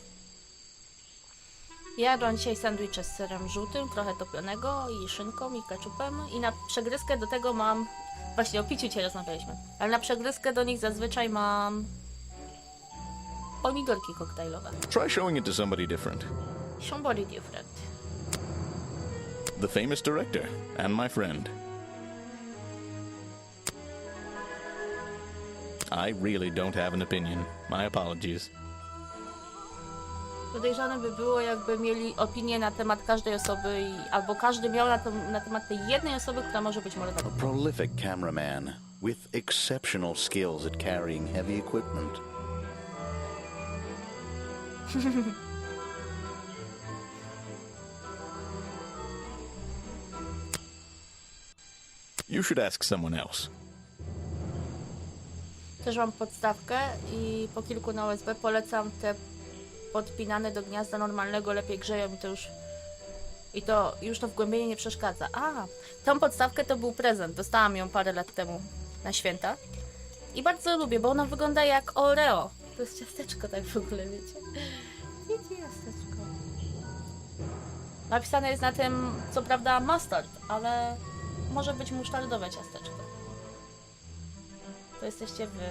Ja jadłam dzisiaj sandwicze z serem żółtym, trochę topionego i szynką i keczupem i na przegryzkę do tego mam... Właśnie o piciu dzisiaj rozmawialiśmy. Ale na przegryzkę do nich zazwyczaj mam... pomidorki koktajlowe. Try showing it to somebody different. Somebody different. The famous director, and my friend. I really don't have an opinion. My apologies. Podejrzane by było, jakby mieli opinię na temat każdej osoby, albo każdy miał na temat tej jednej osoby, która może być mordercą. A prolific cameraman with exceptional skills at carrying heavy equipment. You should ask someone else. Też mam podstawkę i po kilku na USB polecam te podpinane do gniazda normalnego, lepiej grzeją i to już... I to już to wgłębienie nie przeszkadza. A, tą podstawkę to był prezent. Dostałam ją parę lat temu na święta. I bardzo lubię, bo ona wygląda jak Oreo. To jest ciasteczko tak w ogóle, wiecie? Wiecie, ciasteczko. Napisane jest na tym, co prawda, mustard, ale może być musztardowe ciasteczko. To jesteście wy.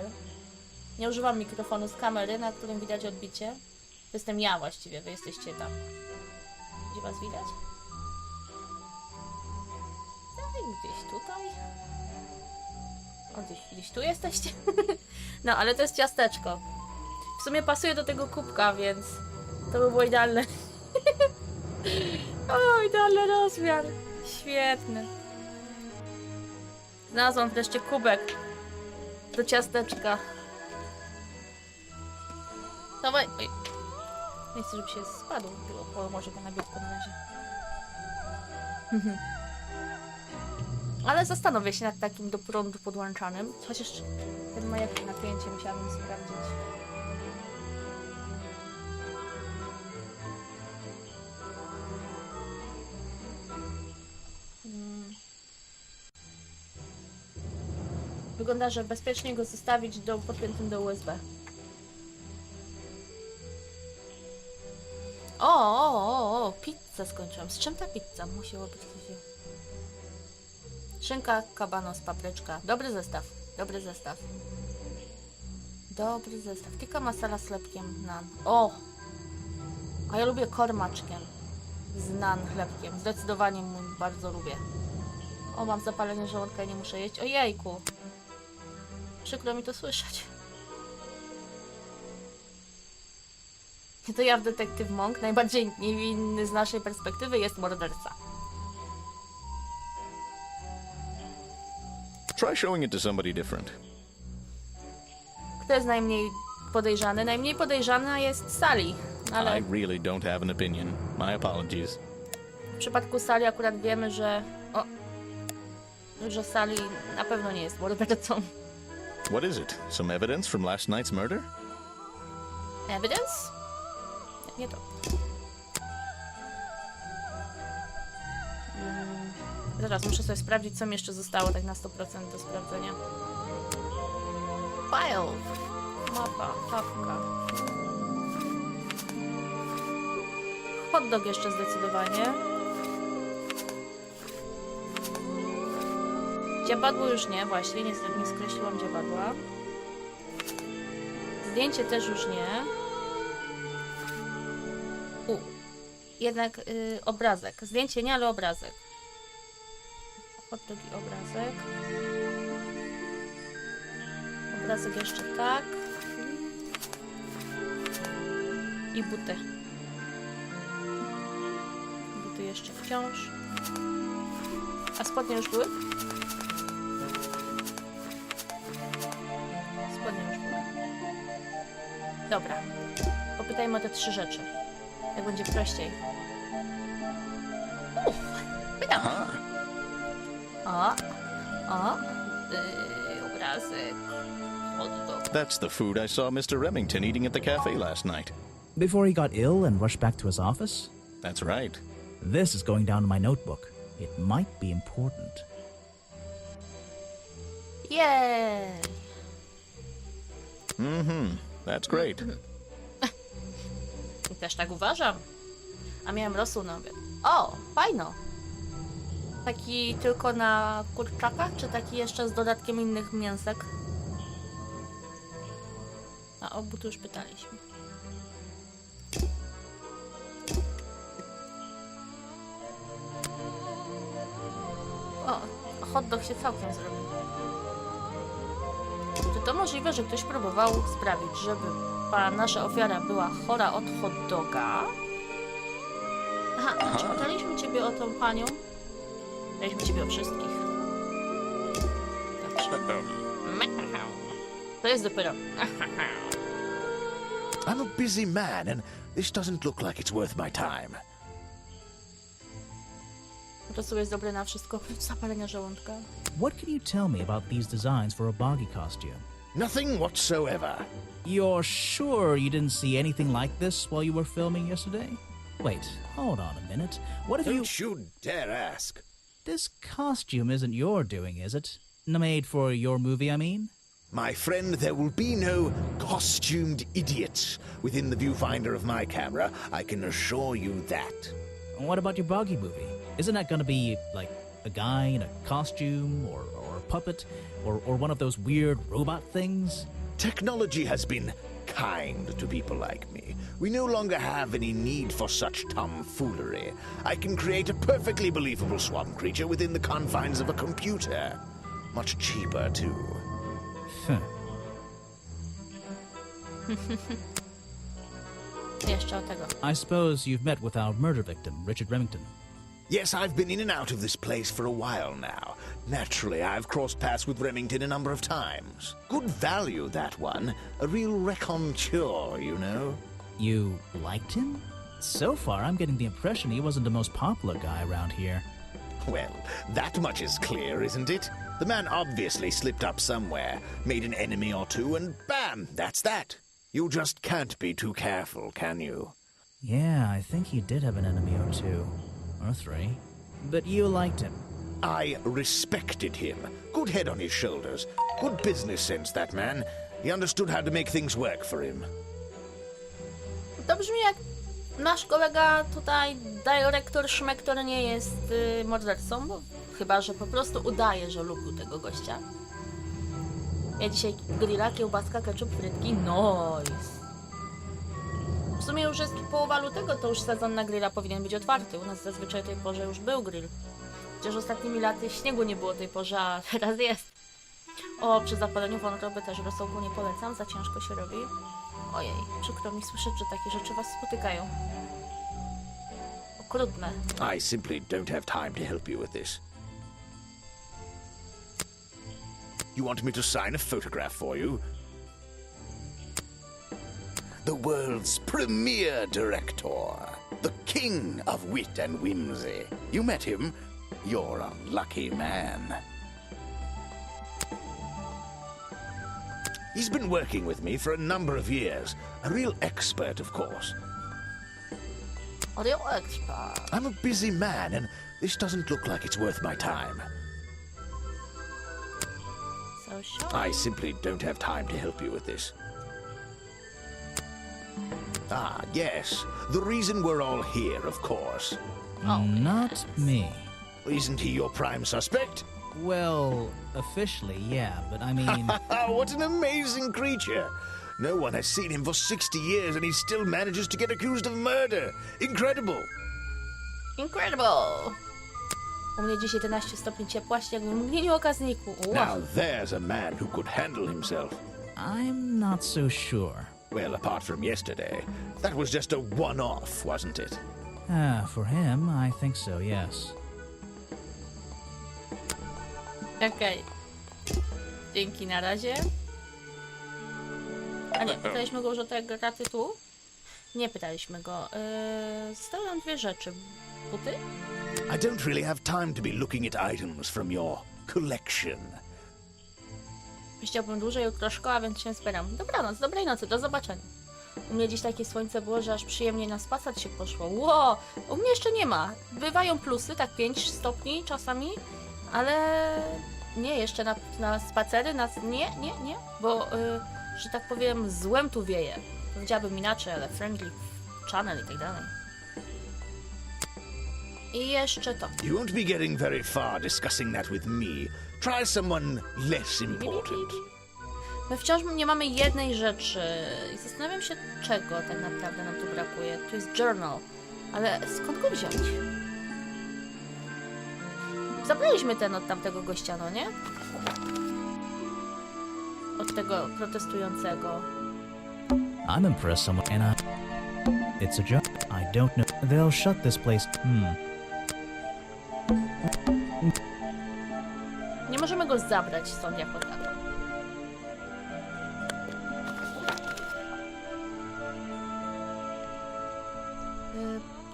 Nie używam mikrofonu z kamery, na którym widać odbicie. To jestem ja właściwie, wy jesteście tam. Gdzie was widać? No i gdzieś tutaj. O, gdzieś tu jesteście? No, ale to jest ciasteczko. W sumie pasuje do tego kubka, więc to by było idealne. O, idealny rozmiar. Świetny. Znalazłam wreszcie kubek do ciasteczka. Dawaj. Oj. Nie chcę, żeby się spadł. Położę go na biurko na razie. Ale zastanowię się nad takim do prądu podłączanym. Chociaż ten ma jakie napięcie, musiałabym sprawdzić. Wygląda, że bezpiecznie go zostawić podpiętym do USB. O, pizzę skończyłam. Z czym ta pizza? Musiało być coś. Szynka, kabanos, papryczka. Dobry zestaw. Dobry zestaw. Dobry zestaw. Tikka masala z chlebkiem, nan. O! A ja lubię kormaczkiem. Z nan chlebkiem. Zdecydowanie bardzo lubię. O, mam zapalenie żołądka i nie muszę jeść. Ojejku. Przykro mi to słyszeć. To ja w Detektyw Monk. Najbardziej niewinny z naszej perspektywy jest morderca. Try showing it to somebody different. Kto jest najmniej podejrzany? Najmniej podejrzana jest Sally, ale I really don't have an opinion. My apologies. w przypadku Sally akurat wiemy, że... że Sally na pewno nie jest mordercą. What is it? Some evidence from last night's murder? Evidence? Nie to. Zaraz muszę sobie sprawdzić, co mi jeszcze zostało tak na 100% do sprawdzenia. File. Mapa. Papka. Hot dog jeszcze zdecydowanie. Dziabadło już nie, właśnie. Niestety nie skreśliłam dziabadła. Zdjęcie też już nie. Jednak obrazek. Zdjęcie nie, ale obrazek. Hot dog i obrazek. Obrazek jeszcze tak. I buty. Buty jeszcze wciąż. A spodnie już były? Spodnie już były. Dobra. Popytajmy o te 3 rzeczy. Jak będzie prościej. Pytam. Obrazek. Hot dog. That's the food I saw Mr. Remington eating at the cafe last night. Before he got ill and rushed back to his office? That's right. This is going down in my notebook. It might be important. Yay! That's great. Też tak uważam. A miałem rosół na obiad. O, fajno. Taki tylko na kurczakach, czy taki jeszcze z dodatkiem innych mięsek? A o buty już pytaliśmy. O, hot dog się całkiem zrobił. Czy to możliwe, że ktoś próbował sprawić, żeby nasza ofiara była chora od hot doga? Aha, czy pytaliśmy ciebie o tą panią? Pytaliśmy ciebie o wszystkich. Dobrze. To jest dopiero. I'm a busy man, and this doesn't look like it's worth my time. Po prostu jest dobre na wszystko, oprócz zapalenia żołądka. What can you tell me about these designs for a boggy costume? Nothing whatsoever. You're sure you didn't see anything like this while you were filming yesterday? Wait, hold on a minute. What if Don't you dare ask. This costume isn't your doing, is it? Made for your movie, I mean? My friend, there will be no costumed idiots within the viewfinder of my camera. I can assure you that. What about your Boggy movie? Isn't that gonna be, like, a guy in a costume, or a puppet, or one of those weird robot things? Technology has been kind to people like me. We no longer have any need for such tomfoolery. I can create a perfectly believable swamp creature within the confines of a computer. Much cheaper, too. Jeszcze o tego. I suppose you've met with our murder victim, Richard Remington. Yes, I've been in and out of this place for a while now. Naturally, I've crossed paths with Remington a number of times. Good value, that one. A real raconteur, you know. You liked him? So far, I'm getting the impression he wasn't the most popular guy around here. Well, that much is clear, isn't it? The man obviously slipped up somewhere, made an enemy or two, and bam, that's that. You just can't be too careful, can you? Yeah, I think he did have an enemy or two. Or three. But you liked him. I respected him. Good head on his shoulders. Good business sense, that man. He understood how to make things work for him. To brzmi jak nasz kolega tutaj, dyrektor Szmektor, nie jest mordercą, bo chyba że po prostu udaje, że lubił tego gościa. Ja dzisiaj grilla, kiełbaska, ketchup, frytki, nice. W sumie już jest połowa lutego, to już sezon na grilla powinien być otwarty. U nas zazwyczaj o tej porze już był grill. Chociaż ostatnimi laty śniegu nie było o tej porze, a teraz jest. O, przy zapaleniu wątroby też rosołku nie polecam, za ciężko się robi. Ojej, przykro mi słyszeć, że takie rzeczy was spotykają. Okrutne. I simply don't have time to help you with this. You want me to sign a photograph for you? The world's premier director, the king of wit and whimsy. You met him? You're a lucky man. He's been working with me for a number of years. A real expert, of course. A real expert. I'm a busy man, and this doesn't look like it's worth my time. So sure. I simply don't have time to help you with this. Ah, yes. The reason we're all here, of course. Oh, Not me. Isn't he your prime suspect? Well, officially, yeah, but I mean... What an amazing creature! No one has seen him for 60 years and he still manages to get accused of murder. Incredible! Incredible! U mnie dziś 11 stopni ciepła, jak w mgnieniu oka znikł. Now there's a man who could handle himself. I'm not so sure. Well, apart from yesterday, that was just a one-off, wasn't it? For him, I think so, yes. Okej. Dzięki, na razie. A nie, pytaliśmy go już o te gra tytułu? Nie pytaliśmy go. Zostały nam dwie rzeczy. Buty? I don't really have time to be looking at items from your collection. Chciałbym dłużej, jutro szkoła, więc się zbieram. Dobranoc, dobrej nocy, do zobaczenia. U mnie dziś takie słońce było, że aż przyjemnie na spacer się poszło. Ło! U mnie jeszcze nie ma. Bywają plusy, tak 5 stopni czasami, ale nie, jeszcze na spacery nas nie, bo, że tak powiem, złem tu wieje. Powiedziałabym inaczej, ale friendly channel i tak dalej. I jeszcze to. You won't be getting very far discussing that with me. Try someone less important. My wciąż nie mamy jednej rzeczy i zastanawiam się, czego tak naprawdę nam tu brakuje. Tu jest journal, ale skąd go wziąć? Zabraliśmy ten od tamtego gościa, no nie? Od tego protestującego. I'm impressed someone and It's a joke. I don't know. They'll shut this place. Nie możemy go zabrać stąd jako tak.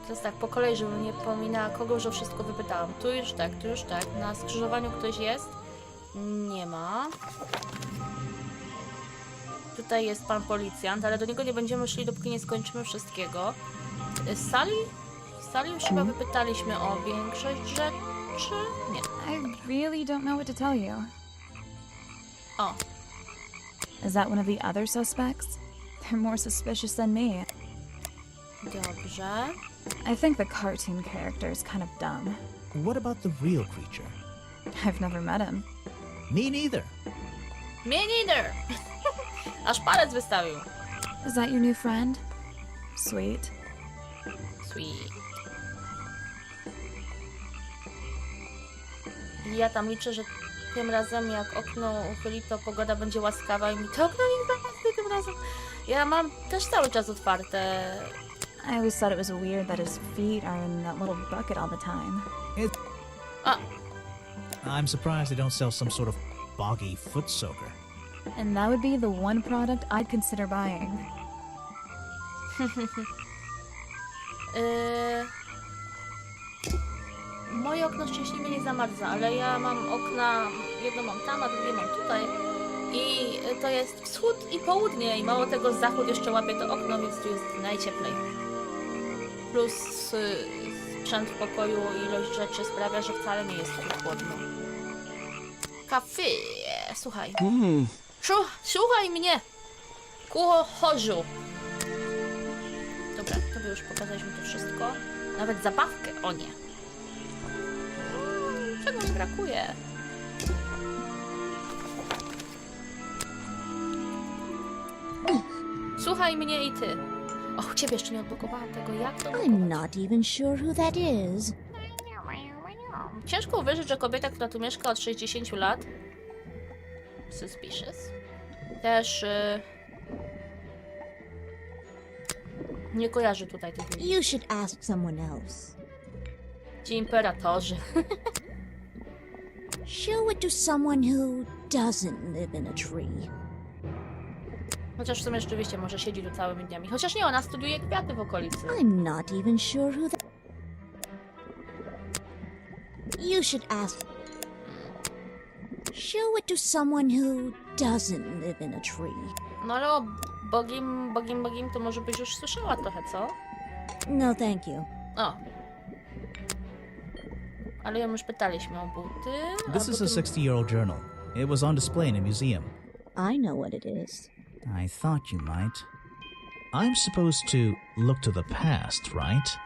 Teraz tak, po kolei, żebym nie pominęła kogo, że wszystko wypytałam. Tu już tak, tu już tak. Na skrzyżowaniu ktoś jest? Nie ma. Tutaj jest pan policjant, ale do niego nie będziemy szli, dopóki nie skończymy wszystkiego. Sali? Sali już chyba wypytaliśmy o większość rzeczy? Nie. I really don't know what to tell you. O. Is that one of the other suspects? They're more suspicious than me. Dobrze. I think the cartoon character is kind of dumb. What about the real creature? I've never met him. Me neither. Mnie neither. Aż palec wystawił. Is that your new friend? Sweet. Sweet. I ja tam liczę, że tym razem jak okno uchyli, to pogoda będzie łaskawa i mi to okno nie zamknie tym razem. Ja mam też cały czas otwarte. I always thought it was weird that his feet are in that little bucket all the time. A, I'm surprised they don't sell some sort of boggy foot soaker. And that would be the one product I'd consider buying. Moje okno szczęśliwie nie zamarza, ale ja mam okna, jedno mam tam, a drugie mam tutaj. I to jest wschód i południe i mało tego zachód jeszcze łapie to okno, więc tu jest najcieplej. Plus sprzęt w pokoju i ilość rzeczy sprawia, że wcale nie jest tu chłodno. Kafe, słuchaj. Słuchaj mnie! Kuchorzu! Dobra, tobie już pokazaliśmy to wszystko. Nawet zabawkę, o nie. Czego mi brakuje? Słuchaj mnie i ty. Och, ciebie jeszcze nie odblokowałam tego, jak to I'm not even sure who that is. Ciężko uwierzyć, że kobieta, która tu mieszka od 60 lat, suspicious, też nie kojarzy tutaj tych ludzi. You should ask someone else. Ci imperatorzy. Show it to someone who doesn't live in a tree. Chociaż w sumie rzeczywiście może siedzi tu całymi dniami. Chociaż nie, ona studiuje kwiaty w okolicy. I'm not even sure who that... You should ask... Show it to someone who doesn't live in a tree. No ale o bogim to może byś już słyszała trochę, co? No, thank you. O. Ale ją już pytaliśmy o buty. This is a 60-year-old journal. It was on display in a museum. I know what it is. I thought you might. I'm supposed to look to the past, right?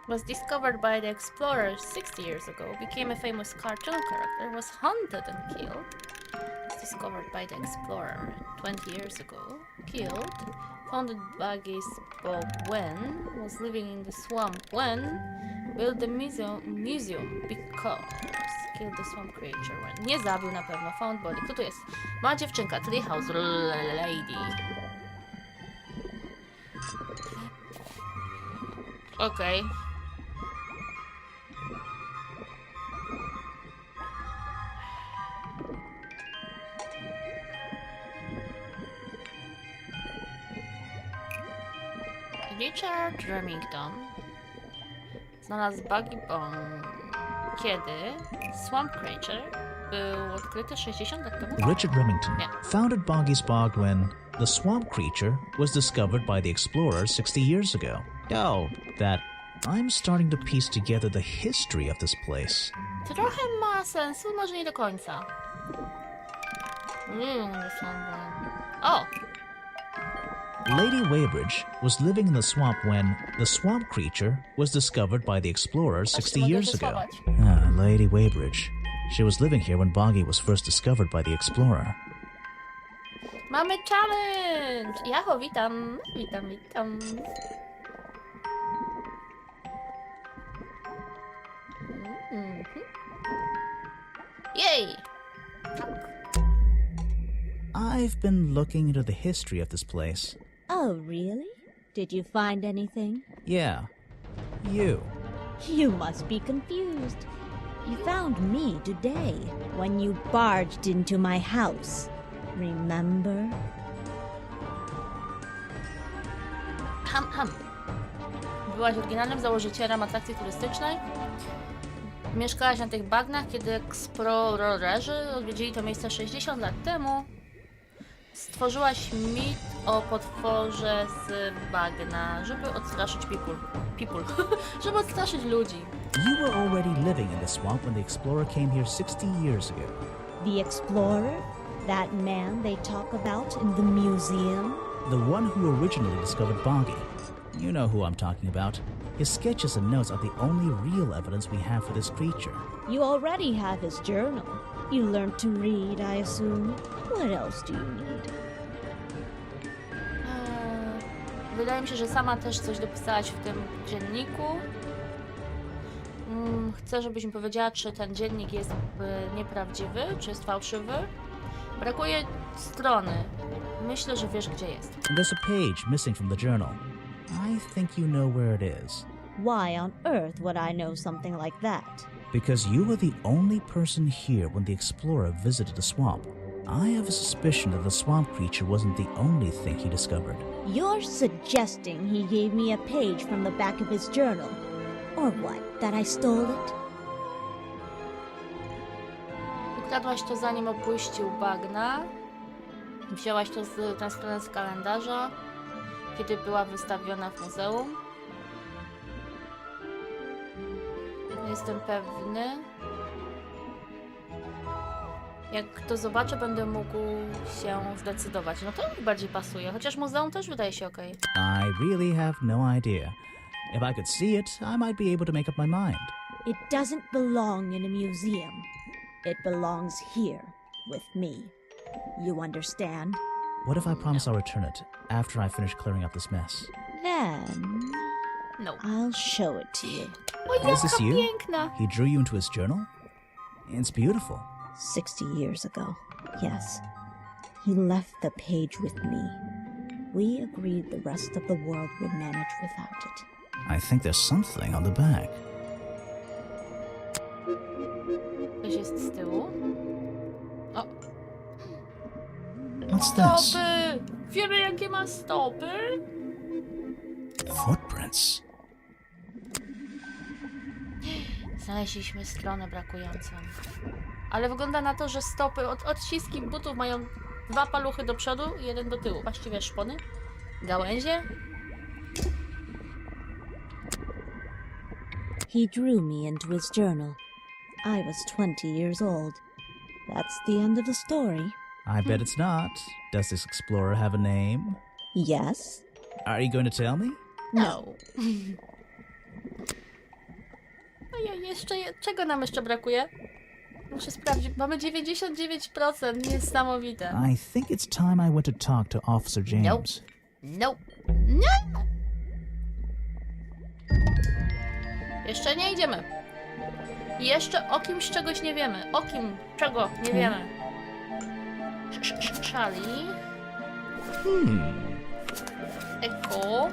Was discovered by the explorers 60 years ago, became a famous cartoon character, was hunted and killed. Was discovered by the explorer 20 years ago, killed. Founded Buggy's Bob when was living in the swamp when built the museum because killed the swamp creature when. Nie zabił na pewno. Found body. Kto tu jest? Ma dziewczynka. Treehouse lady. Okej. Richard Remington znalazł Buggy Bone, kiedy Swamp Creature był odkryty 60 lat temu. Richard Remington founded Boggy's Bog when the swamp creature was discovered by the explorers 60 years ago. Oh, that I'm starting to piece together the history of this place. Trochę ma sensu, może nie do końca. O! Lady Weybridge was living in the swamp when the swamp creature was discovered by the explorers 60 years ago. Lady Weybridge. She was living here when Boggy was first discovered by the explorer. Mamy challenge! Jaho, witam. Witam. Yay! I've been looking into the history of this place. Oh, really? Did you find anything? Yeah. You. You must be confused. You found me today when you barged into my house. Remember? Byłaś oryginalnym założycielem atrakcji turystycznej? Mieszkałaś na tych bagnach, kiedy eksplorerzy odwiedzili to miejsce 60 lat temu. Stworzyłaś mit o potworze z bagna, żeby odstraszyć people. Żeby odstraszyć ludzi. You were already living in the swamp when the explorer came here 60 years ago. The explorer? That man they talk about in the museum? The one who originally discovered Boggy. You know who I'm talking about. His sketches and notes are the only real evidence we have for this creature. You already have his journal. You learned to read, I assume. What else do you need? Wydaje mi się, że sama też coś dopisałaś w tym dzienniku. Chcę, żebyś mi powiedziała, czy ten dziennik jest nieprawdziwy, czy jest fałszywy. Brakuje strony. Myślę, że wiesz, gdzie jest. There's a page missing from the journal. I think you know where it is. Why on earth would I know something like that? Because you were the only person here when the explorer visited the swamp. I have a suspicion that the swamp creature wasn't the only thing he discovered. You're suggesting he gave me a page from the back of his journal. Or what, that I stole it? Ukradłaś to zanim opuścił bagna. Wzięłaś to tę stronę z kalendarza, kiedy była wystawiona w muzeum. Nie jestem pewny. Jak to zobaczę, będę mógł się zdecydować. No to mi bardziej pasuje, chociaż muzeum też wydaje się okej. I really have no idea. If I could see it, I might be able to make up my mind. It doesn't belong in a museum. It belongs here, with me. You understand? What if I promise I'll return it after I finish clearing up this mess? Then... No. I'll show it to you. O, Is this jaka you? piękna! He drew you into his journal? It's beautiful. 60 years ago, yes. He left the page with me. We agreed the rest of the world would manage without it. I think there's something on the back. Coś jest z tyłu. O, What's this? stopy! Wiemy, jakie ma stopy? Footprints. Znaleźliśmy stronę brakującą. Ale wygląda na to, że stopy, odciski butów mają 2 paluchy do przodu i 1 do tyłu. Właściwie szpony, gałęzie. He drew me into his journal. I was 20 years old. That's the end of the story. I bet it's not. Does this explorer have a name? Yes? Are you going to tell me? No. No ja jeszcze... Czego nam jeszcze brakuje? Muszę sprawdzić. Mamy 99%. Niesamowite. I think it's time I went to talk to Officer James. Nope. Nie! Jeszcze nie idziemy. Jeszcze o kimś czegoś nie wiemy. O kim czego nie wiemy. Charlie. Eko.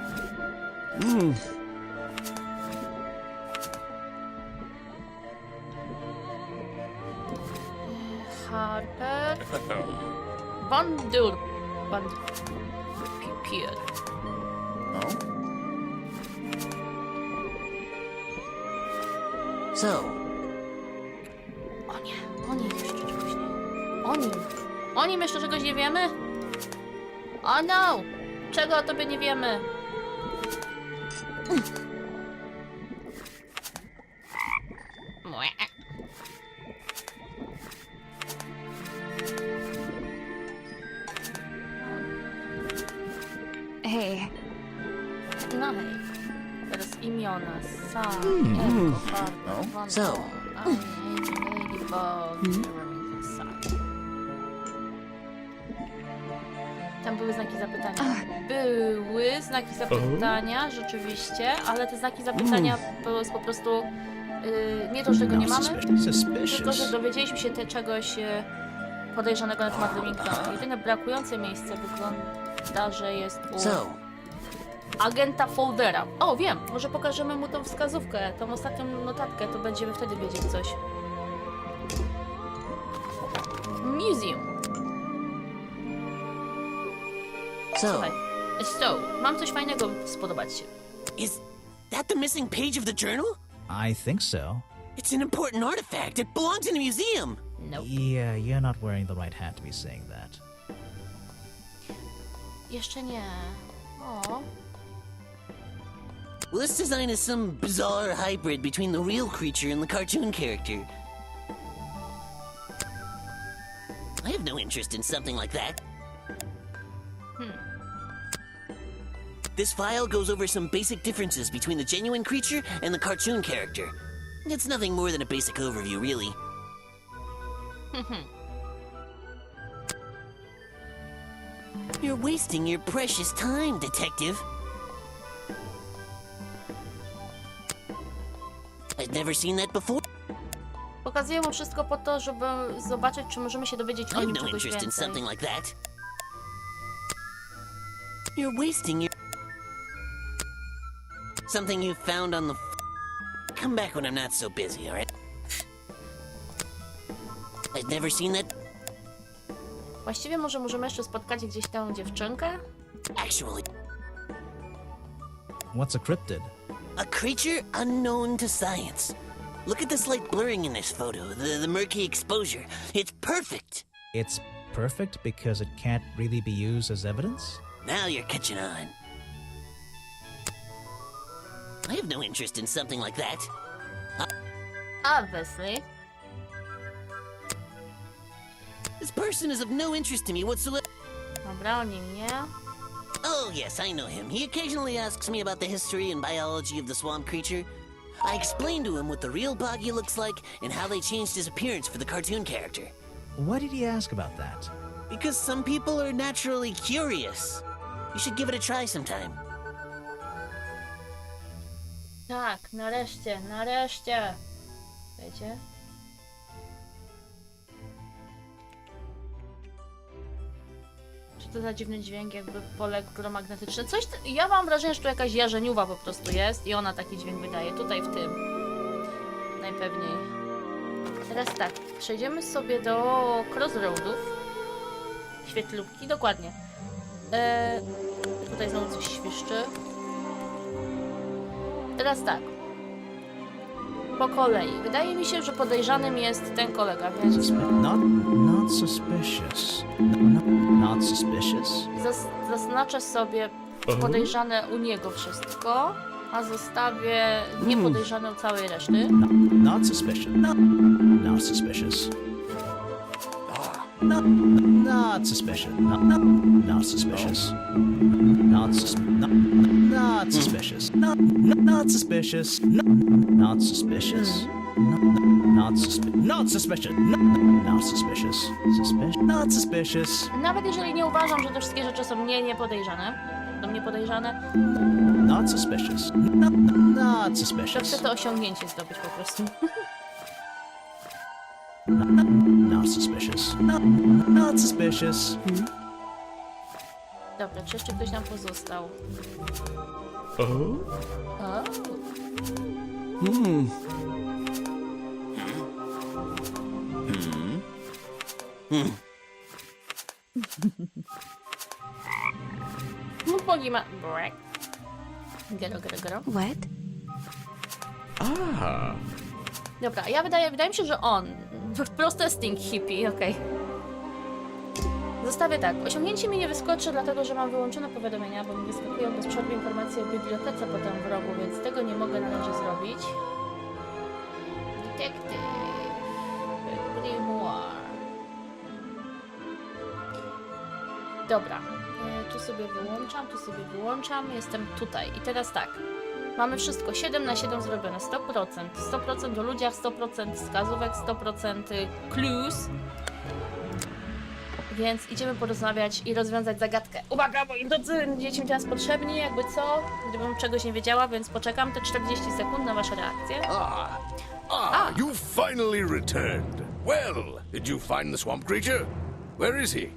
Harper. Bandur. Pipier. So, O nie jeszcze czegoś nie. O nim jeszcze czegoś nie wiemy? Oh no! Czego o tobie nie wiemy? Hey, No hej. Teraz imiona. Sam, Eko, Harper, So. Tam były znaki zapytania. Były znaki zapytania, rzeczywiście, ale te znaki zapytania były po prostu nie to, że tego nie mamy, tylko że dowiedzieliśmy się czegoś podejrzanego na temat Remingtona. Jedyne brakujące miejsce wygląda, że jest u agenta Foldera. O, wiem, może pokażemy mu tą wskazówkę, tą ostatnią notatkę, to będziemy wtedy wiedzieć coś. Museum. Słuchaj, mam coś fajnego, spodobać się. is that the missing page of the journal? I think so. It's an important artifact. It belongs in a museum. Nope. Yeah, you're not wearing the right hat to be saying that. Jeszcze nie. O. Well, this design is some bizarre hybrid between the real creature and the cartoon character. I have no interest in something like that. This file goes over some basic differences between the genuine creature and the cartoon character. It's nothing more than a basic overview, really. You're wasting your precious time, detective. I've never seen that before. Pokazuję mu wszystko po to, żeby zobaczyć, czy możemy się dowiedzieć I o have nim no czegoś interest in więcej. something like that. You're wasting your... Something you found on the... Come back when I'm not so busy, alright? I've never seen that... Właściwie może możemy jeszcze spotkać gdzieś tę dziewczynkę? Actually... What's a cryptid? A creature unknown to science. Look at the slight blurring in this photo, the murky exposure. It's perfect! It's perfect because it can't really be used as evidence? Now you're catching on. I have no interest in something like that. Obviously. This person is of no interest to me whatsoever. Dobra, oni mnie. Oh, yes, I know him. He occasionally asks me about the history and biology of the swamp creature. I explained to him what the real Boggy looks like and how they changed his appearance for the cartoon character. Why did he ask about that? Because some people are naturally curious. You should give it a try sometime. Tak, nareszcie, nareszcie. Wiecie? Co to za dziwny dźwięk, jakby pole elektromagnetyczne? Coś, ja mam wrażenie, że tu jakaś jarzeniuwa po prostu jest i ona taki dźwięk wydaje. Tutaj w tym. Najpewniej. Teraz tak, przejdziemy sobie do crossroadów. Świetlówki, dokładnie. Tutaj znowu coś świszczy. Teraz tak. Po kolei. Wydaje mi się, że podejrzanym jest ten kolega, więc... Not suspicious. Not suspicious? Zaznaczę sobie podejrzane u niego wszystko, a zostawię niepodejrzane u całej reszty. Not suspicious. Not suspicious. Not suspicious. Not suspicious. Not suspicious. Not suspicious. Not suspicious. Not suspicious. Not suspicious. Not suspicious. Nawet jeżeli nie uważam, że te wszystkie rzeczy są niepodejrzane, będą niepodejrzane, Not suspicious. Not to suspicious. chcę to osiągnięcie zdobyć po prostu. Not suspicious. Not suspicious. Dobra, czy jeszcze ktoś nam pozostał? O? O. Mów bogi ma... Gero. What? Ah. Dobra, wydaje mi się, że on. Protesting hippie, okej. Zostawię tak. Osiągnięcie mi nie wyskoczy, dlatego że mam wyłączone powiadomienia, bo mi wyskakują bez przerwy informacje o bibliotece potem w rogu, więc tego nie mogę na razie zrobić. Detective. Grimoire. Dobra. Tu sobie wyłączam. Jestem tutaj. I teraz tak. Mamy wszystko. 7 na 7 zrobione. 100%. 100% o ludziach, 100% wskazówek, 100% clues. Więc idziemy porozmawiać i rozwiązać zagadkę. Uwaga, moi drodzy, będziecie mi teraz potrzebni, jakby co, gdybym czegoś nie wiedziała, więc poczekam te 40 sekund na wasze reakcje. You finally returned. Well, did you find the swamp creature? Where is he?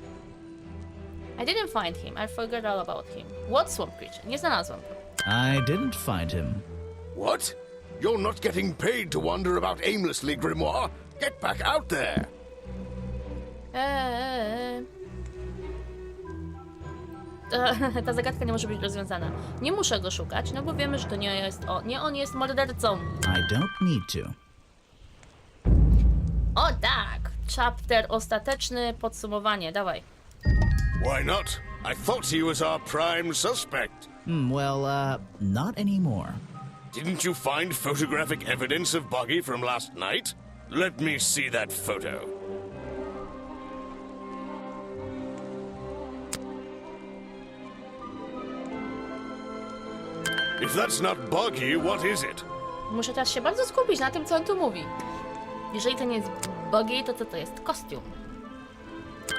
I didn't find him. I forgot all about him. What swamp creature? Nie znalazłam go. I didn't find him. What? You're not getting paid to wander about aimlessly, Grimoire. Get back out there. Ta zagadka nie może być rozwiązana. Nie muszę go szukać, no bo wiemy, że to nie jest on. Nie on jest mordercą. I don't need to. O tak! Chapter ostateczny, podsumowanie, dawaj. Why not? I thought he was our prime suspect. Not anymore. Didn't you find photographic evidence of Buggy from last night? Let me see that photo. If that's not Buggy, what is it? Muszę teraz się bardzo skupić na tym, co on tu mówi. Jeżeli to nie jest Buggy, to co to jest? Kostium.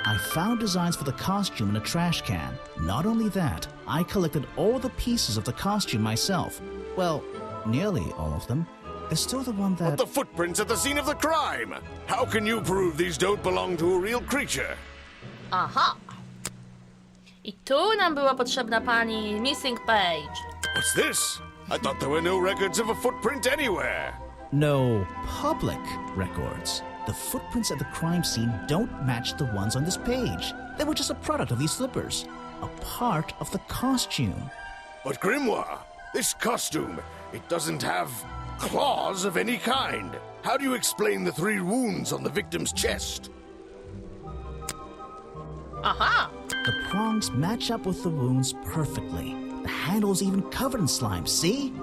I found designs for the costume in a trash can. Not only that, I collected all the pieces of the costume myself. Well, nearly all of them. There's still the one that... But the footprints at the scene of the crime! How can you prove these don't belong to a real creature? Aha! I tu nam była potrzebna pani Missing Page. What's this? I thought there were no records of a footprint anywhere. No public records. The footprints at the crime scene don't match the ones on this page. They were just a product of these slippers. A part of the costume. But Grimoire, this costume, it doesn't have claws of any kind. How do you explain the 3 wounds on the victim's chest? Aha! The prongs match up with the wounds perfectly. The handle's even covered in slime, see?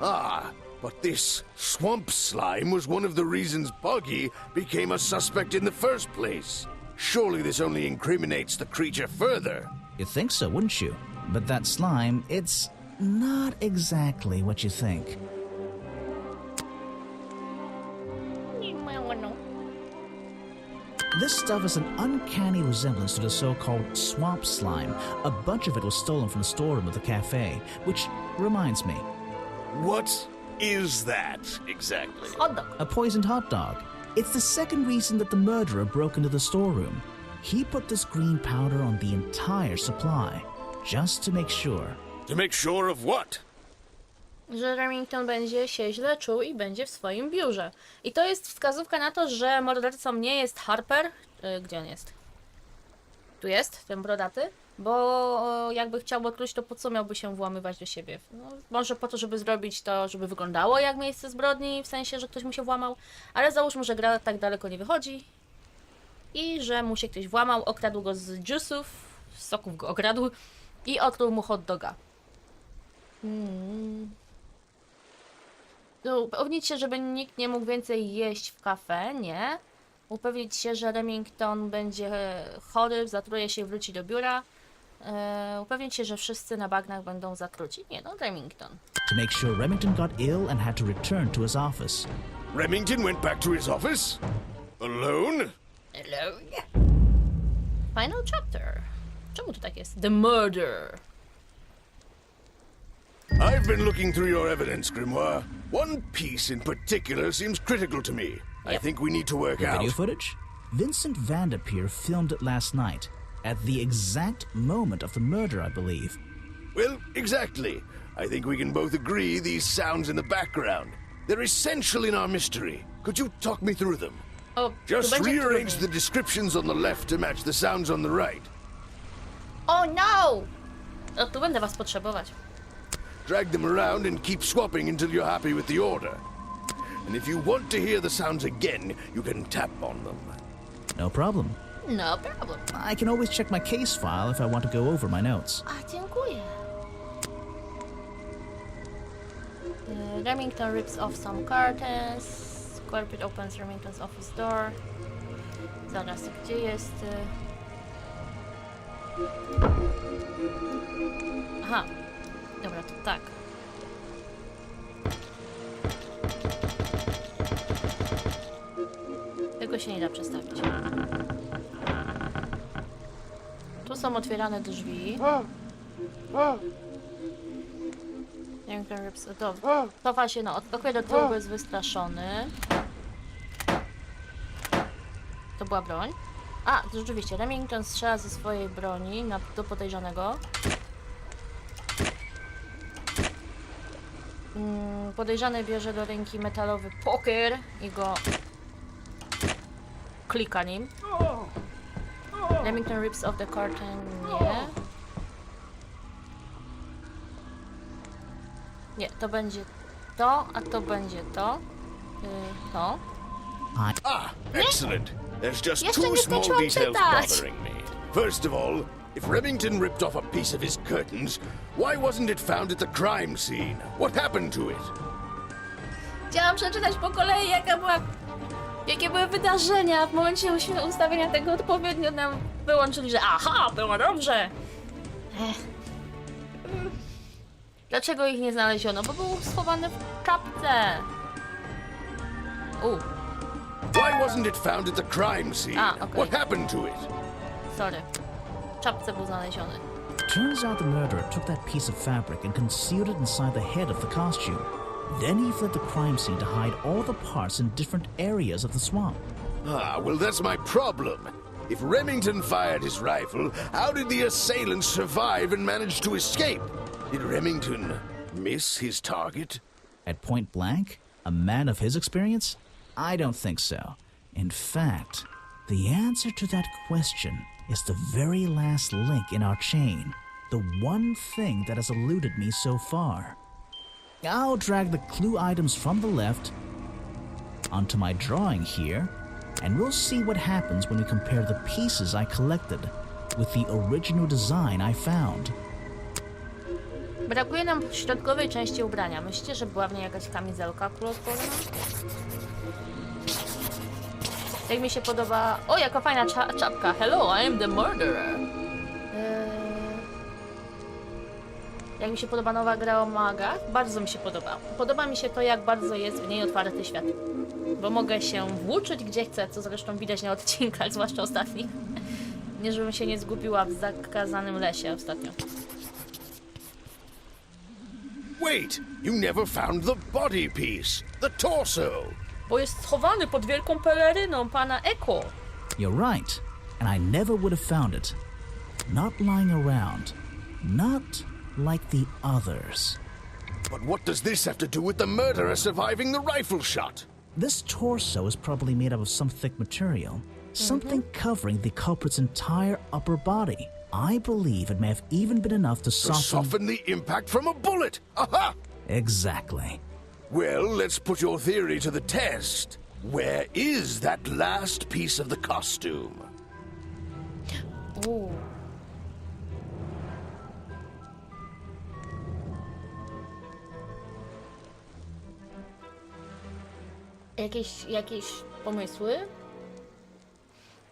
Ah, but this swamp slime was one of the reasons Buggy became a suspect in the first place. Surely this only incriminates the creature further. You'd think so, wouldn't you? But that slime, it's not exactly what you think. This stuff is an uncanny resemblance to the so-called swamp slime. A bunch of it was stolen from the storeroom of the cafe, which reminds me. What is that exactly? Hot dog. A poisoned hot dog. It's the second reason that the murderer broke into the storeroom. He put this green powder on the entire supply, just to make sure. To make sure of what? Że Remington będzie się źle czuł i będzie w swoim biurze. I to jest wskazówka na to, że mordercą nie jest Harper. Gdzie on jest? Tu jest, ten brodaty. Bo jakby chciał odkryć, to po co miałby się włamywać do siebie? No, może po to, żeby zrobić to, żeby wyglądało jak miejsce zbrodni, w sensie, że ktoś mu się włamał. Ale załóżmy, że gra tak daleko nie wychodzi. I że mu się ktoś włamał, okradł go z juice'ów, z soków go okradł i odkrył mu hot doga. Upewnić się, żeby nikt nie mógł więcej jeść w kafe, nie. Upewnić się, że Remington będzie chory, zatruje się i wróci do biura. Upewnić się, że wszyscy na bagnach będą zatruci. Nie no, Remington. To make sure Remington got ill and had to return to his office. Remington went back to his office? Alone? Alone? Final chapter. Czemu to tak jest? The murder. I've been looking through your evidence, Grimoire. One piece in particular seems critical to me. I think we need to work The out. video footage? Vincent Vanderpeer filmed it last night, at the exact moment of the murder, I believe. Well, exactly. I think we can both agree these sounds in the background. They're essential in our mystery. Could you talk me through them? O, Just tu będzie rearrange trudniej. the descriptions on the left to match the sounds on the right. Oh no! O, tu będę was potrzebować. Drag them around and keep swapping until you're happy with the order. And if you want to hear the sounds again, you can tap on them. No problem. No problem. I can always check my case file if I want to go over my notes. A, dziękuję. Remington rips off some curtains. Corporate opens Remington's office door. Zaraz, gdzie jest? Aha. Dobra, to tak. Tego się nie da przestawić. Tu są otwierane drzwi. Remington rips... Cofa się, no, odskakuje do tyłu, bo jest wystraszony. To była broń. A, to rzeczywiście, Remington strzela ze swojej broni do podejrzanego. Podejrzany bierze do ręki metalowy poker i go klika nim. Remington rips off the curtain. Nie. Nie, to będzie to, a to będzie to. To. Ah, excellent. There's just Jeszcze two nie small skończyłam details czytać. bothering me. First of all, If Remington ripped off a piece of his curtains, why wasn't it found at the crime scene? What happened to it? Chciałam przeczytać po kolei, jakie były wydarzenia. W momencie ustawienia tego odpowiednio nam wyłączyli, że aha, było dobrze. Dlaczego ich nie znaleziono? Bo był schowany w czapce. Why wasn't it found at the crime scene? Okay. What happened to it? Sorry. W czapce był znaleziony. Turns out the murderer took that piece of fabric and concealed it inside the head of the costume. Then he fled the crime scene to hide all the parts in different areas of the swamp. Ah, well, that's my problem. If Remington fired his rifle, how did the assailant survive and manage to escape? Did Remington miss his target? At point blank? A man of his experience? I don't think so. In fact, the answer to that question is the very last link in our chain. The one thing that has eluded me so far. I'll drag the clue items from the left onto my drawing here, and we'll see what happens when we compare the pieces I collected with the original design I found. Brakuje nam środkowej części ubrania. Myślicie, że była w niej jakaś kamizelka kuloodporna? Jak mi się podoba... O, jaka fajna czapka. Hello, I am the murderer. Jak mi się podoba nowa gra o magach? Bardzo mi się podoba. Podoba mi się to, jak bardzo jest w niej otwarty świat. Bo mogę się włóczyć gdzie chcę, co zresztą widać na odcinkach, zwłaszcza ostatnich. Nie, żebym się nie zgubiła w zakazanym lesie ostatnio. Wait, you never found the body piece, the torso. Bo jest schowany pod wielką peleryną pana Eko. You're right, and I never would have found it. Not lying around. Not like the others. But what does this have to do with the murderer surviving the rifle shot? This torso is probably made up of some thick material, something covering the culprit's entire upper body. I believe it may have even been enough to soften the impact from a bullet. Aha! Exactly. Well, let's put your theory to the test. Where is that last piece of the costume? Ooh. Jakieś pomysły?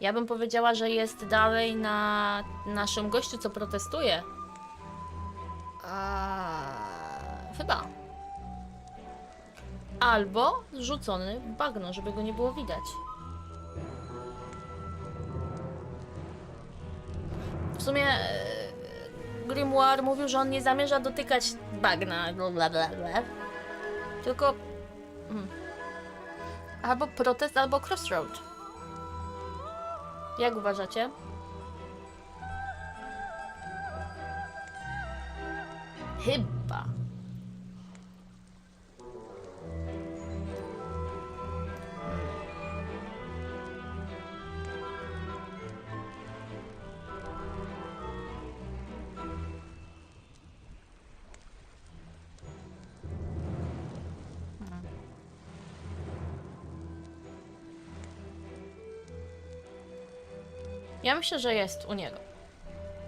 Ja bym powiedziała, że jest dalej na naszym gościu, co protestuje. Chyba. Albo zrzucony w bagno, żeby go nie było widać. W sumie Grimoire mówił, że on nie zamierza dotykać bagna, bla bla bla. Tylko... Albo protest, albo crossroad. Jak uważacie? Chyba. Ja myślę, że jest u niego.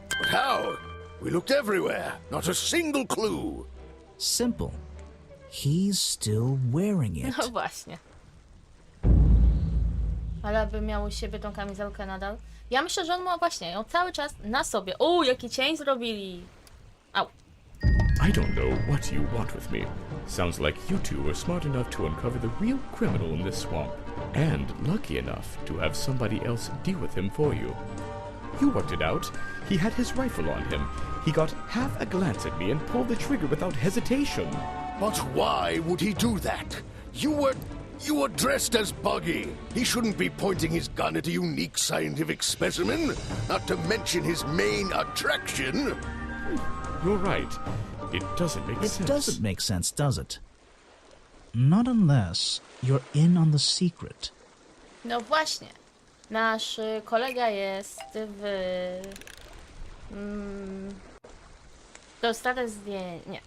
But how? We looked everywhere. Not a single clue. Simple. He's still wearing it. No właśnie. Ale aby miał u siebie tą kamizelkę nadal. Ja myślę, że on ma właśnie ją cały czas na sobie. O, jaki cień zrobili. Au. I don't know what you want with me. Sounds like you two were smart enough to uncover the real criminal in this swamp. And lucky enough to have somebody else deal with him for you. You worked it out. He had his rifle on him. He got half a glance at me and pulled the trigger without hesitation. But why would he do that? You were dressed as Buggy. He shouldn't be pointing his gun at a unique scientific specimen, not to mention his main attraction. You're right. It doesn't make sense. It doesn't make sense, does it? Not unless you're in on the secret. No właśnie. Nasz kolega jest w... To stare zdjęcie... Nie.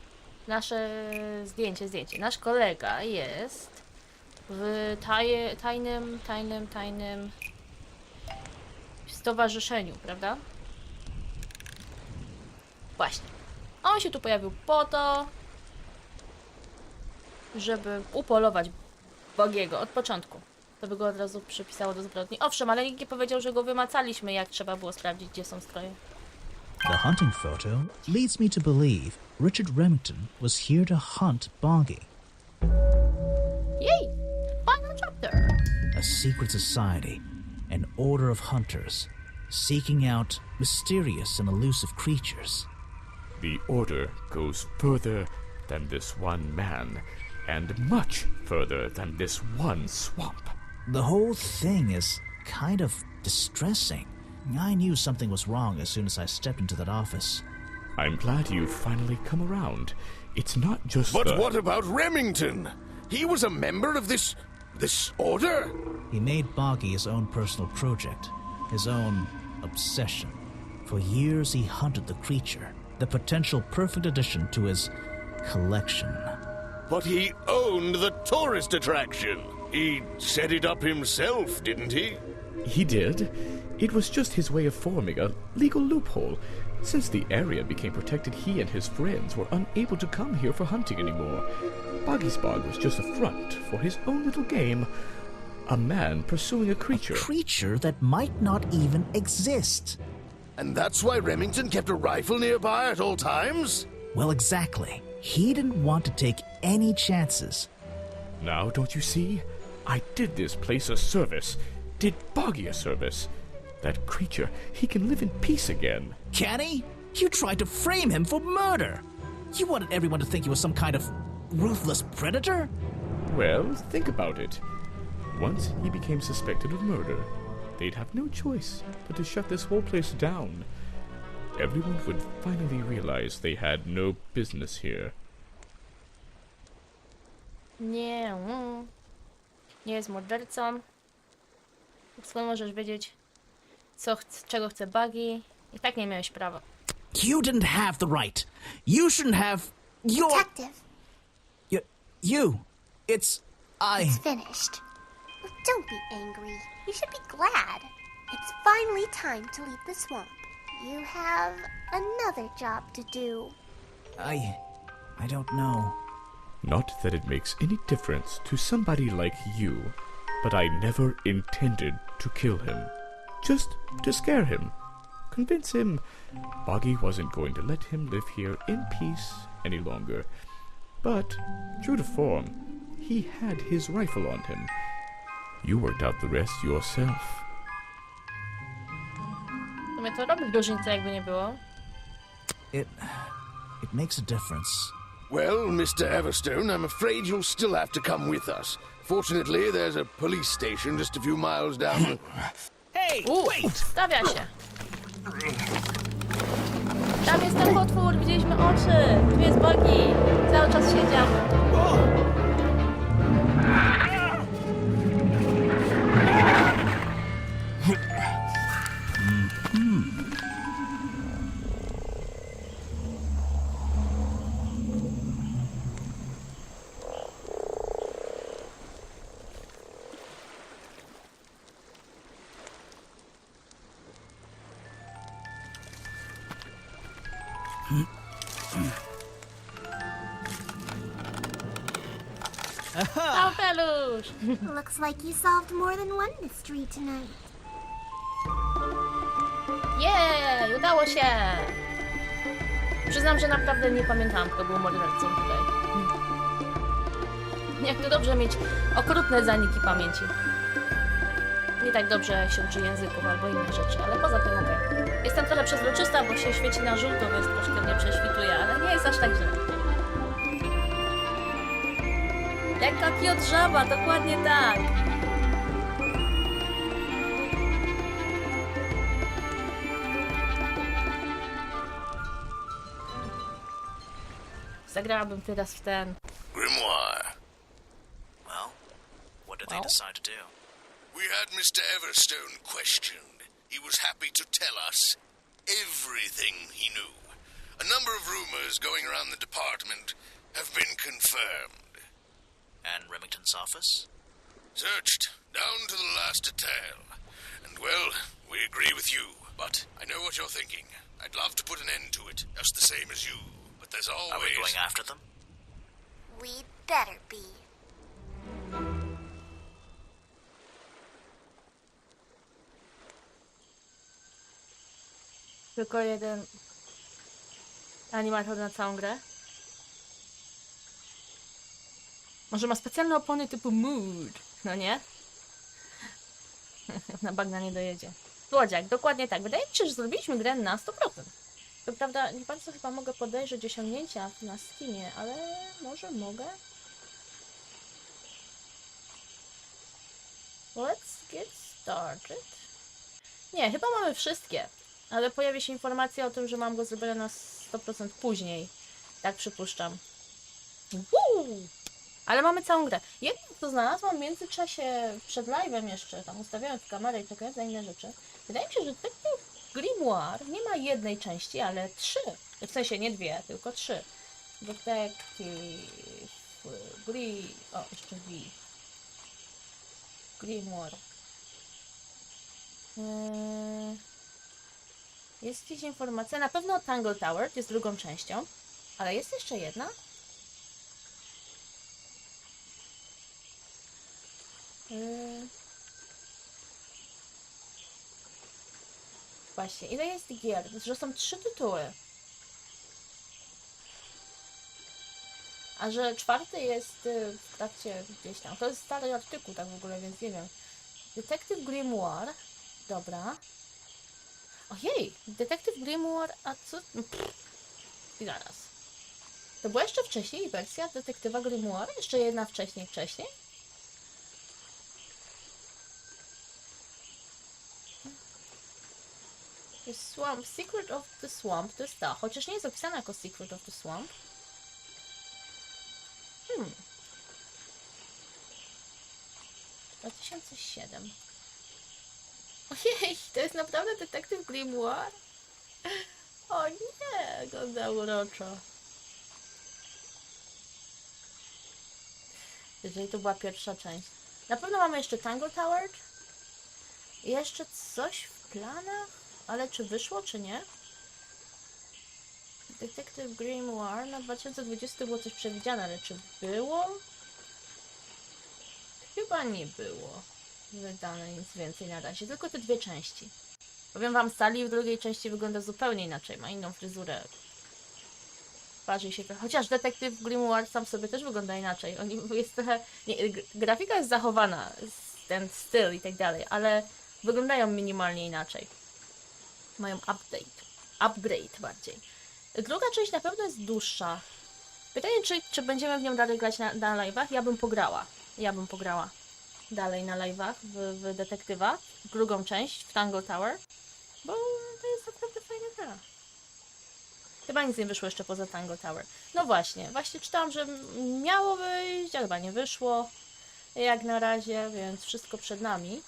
Nasze zdjęcie. Nasz kolega jest w tajnym stowarzyszeniu, prawda? Właśnie. On się tu pojawił po to, żeby upolować Bogiego od początku. To by go od razu przypisało do zbrodni. Owszem, ale nikt nie powiedział, że go wymacaliśmy, jak trzeba było sprawdzić, gdzie są stroje. The hunting photo leads me to believe Richard Remington was here to hunt Boggy. Yay! Final chapter! A secret society, an order of hunters, seeking out mysterious and elusive creatures. The Order goes further than this one man, and much further than this one swamp. The whole thing is kind of distressing. I knew something was wrong as soon as I stepped into that office. I'm glad you've finally come around. It's not just But what about Remington? He was a member of this order? He made Boggy his own personal project, his own obsession. For years he hunted the creature, the potential perfect addition to his collection. But he owned the tourist attraction. He set it up himself, didn't he? He did. It was just his way of forming a legal loophole. Since the area became protected, he and his friends were unable to come here for hunting anymore. Boggy's Bog was just a front for his own little game. A man pursuing a creature. A creature that might not even exist. And that's why Remington kept a rifle nearby at all times? Well, exactly. He didn't want to take any chances. Now, don't you see? I did this place a service. Did Boggy a service. That creature, he can live in peace again. Can he? You tried to frame him for murder. You wanted everyone to think he was some kind of ruthless predator? Well, think about it. Once he became suspected of murder, they'd have no choice but to shut this whole place down. Everyone would finally realize they had no business here. Nie jest mordercą. Skąd możesz wiedzieć, czego chce Buggy? I tak nie miałeś prawa. You didn't have the right. You shouldn't have your... Detective. It's finished. Well, don't be angry. You should be glad. It's finally time to leave the swamp. You have another job to do. I don't know. Not that it makes any difference to somebody like you, but I never intended to kill him. Just to scare him. Convince him Boggy wasn't going to let him live here in peace any longer. But, true to form, he had his rifle on him. You worked out the rest yourself. W sumie to robi różnicę, jakby nie było. It makes a difference. Well, Mr. Everstone, I'm afraid you'll still have to come with us. Fortunately, there's a police station just a few miles down the... Hey, wait! Stawia się. Tam jest ten potwór, widzieliśmy oczy. Tu jest Buggy. Cały czas siedziamy. Kapelusz! Looks like you solved more than one mystery tonight. Jej, udało się! Przyznam, że naprawdę nie pamiętałam, kto był mordercą tutaj. Jak to dobrze mieć okrutne zaniki pamięci. Nie tak dobrze jak się uczy języków albo innych rzeczy, ale poza tym okej. Jestem trochę przezroczysta, bo się świeci na żółto, więc troszkę mnie prześwituje, ale nie jest aż tak źle. Jaka Piotr Żaba, dokładnie tak! Zagrałabym teraz w ten... Grimoire. Well, what did they decide to do? We had Mr. Everstone questioned. He was happy to tell us everything he knew. A number of rumors going around the department have been confirmed. And Remington's office? Searched down to the last detail. And, well, we agree with you. But I know what you're thinking. I'd love to put an end to it, just the same as you, but there's always... Are we going after them? We'd better be. Tylko jeden animator na całą grę. Może ma specjalne opony typu mood, no nie? Na bagna nie dojedzie. Słodziak, dokładnie tak. Wydaje mi się, że zrobiliśmy grę na 100%. To prawda, nie bardzo chyba mogę podejrzeć osiągnięcia na Steamie, ale może mogę? Let's get started. Nie, chyba mamy wszystkie. Ale pojawi się informacja o tym, że mam go zrobione na 100% później. Tak przypuszczam. Woo! Ale mamy całą grę. Jedno, co znalazłam w międzyczasie przed live'em jeszcze, tam ustawiając kamerę i czekając na inne rzeczy. Wydaje mi się, że ten Grimoire nie ma jednej części, ale 3. W sensie nie 2, tylko 3. Detective... O, jeszcze V. Grimoire. Jest gdzieś informacja, na pewno Tangle Tower, jest drugą częścią, ale jest jeszcze jedna? Właśnie, ile jest gier? Że są 3 tytuły. A że 4 jest w trakcie gdzieś tam. To jest stary artykuł, tak w ogóle, więc nie wiem. Detective Grimoire. Dobra. Ojej, Detective Grimoire, a co? I zaraz. To była jeszcze wcześniej wersja Detektywa Grimoire? Jeszcze jedna wcześniej? The Swamp, Secret of the Swamp, to jest ta, chociaż nie jest opisana jako Secret of the Swamp. 2007. Ojej, to jest naprawdę Detektyw Grimoire? O nie, wygląda uroczo. Jeżeli to była pierwsza część. Na pewno mamy jeszcze Tangle Tower. I jeszcze coś w planach? Ale czy wyszło, czy nie? Detective Grimoire na 2020 było coś przewidziane, ale czy było? Chyba nie było wydane nic więcej na razie, tylko te 2 części. Powiem wam, Sally w drugiej części wygląda zupełnie inaczej, ma inną fryzurę. Parzy się trochę, chociaż Detective Grimoire sam sobie też wygląda inaczej. Jest trochę, nie, grafika jest zachowana, ten styl i tak dalej, ale wyglądają minimalnie inaczej. Mają upgrade bardziej. Druga część na pewno jest dłuższa. Pytanie, czy będziemy w nią dalej grać na live'ach? Ja bym pograła dalej na live'ach w Detektywa, drugą część w Tangle Tower, bo to jest naprawdę fajna gra. Chyba nic nie wyszło jeszcze poza Tangle Tower. No właśnie czytałam, że miało wyjść, ale chyba nie wyszło jak na razie, więc wszystko przed nami.